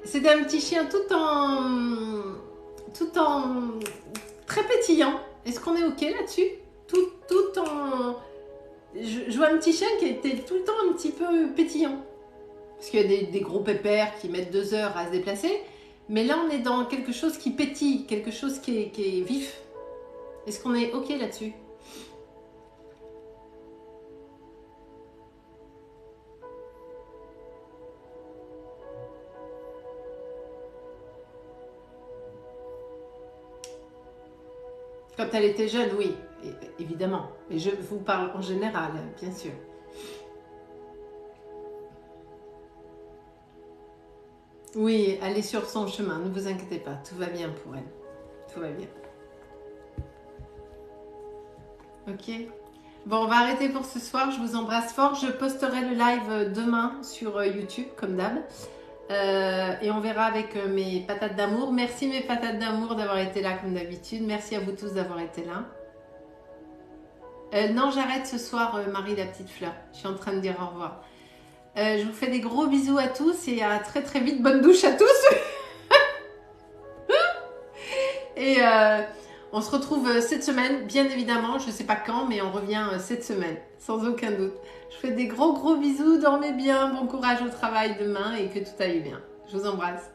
Speaker 1: C'était un petit chien tout en très pétillant. Est-ce qu'on est ok là-dessus? Tout en... Je vois un petit chien qui était tout le temps un petit peu pétillant. Parce qu'il y a des gros pépères qui mettent 2 heures à se déplacer. Mais là, on est dans quelque chose qui pétille, quelque chose qui est vif. Est-ce qu'on est ok là-dessus? Quand elle était jeune, oui, évidemment. Mais je vous parle en général, bien sûr. Oui, elle est sur son chemin, ne vous inquiétez pas, tout va bien pour elle. Tout va bien. Ok. Bon, on va arrêter pour ce soir, je vous embrasse fort. Je posterai le live demain sur YouTube, comme d'hab. Et on verra avec mes patates d'amour. Merci mes patates d'amour d'avoir été là comme d'habitude. Merci à vous tous d'avoir été là. Non, j'arrête ce soir, Marie la petite fleur. Je suis en train de dire au revoir. Je vous fais des gros bisous à tous et à très très vite. Bonne douche à tous. Et on se retrouve cette semaine, bien évidemment. Je ne sais pas quand, mais on revient cette semaine, sans aucun doute. Je vous fais des gros bisous. Dormez bien. Bon courage au travail demain et que tout aille bien. Je vous embrasse.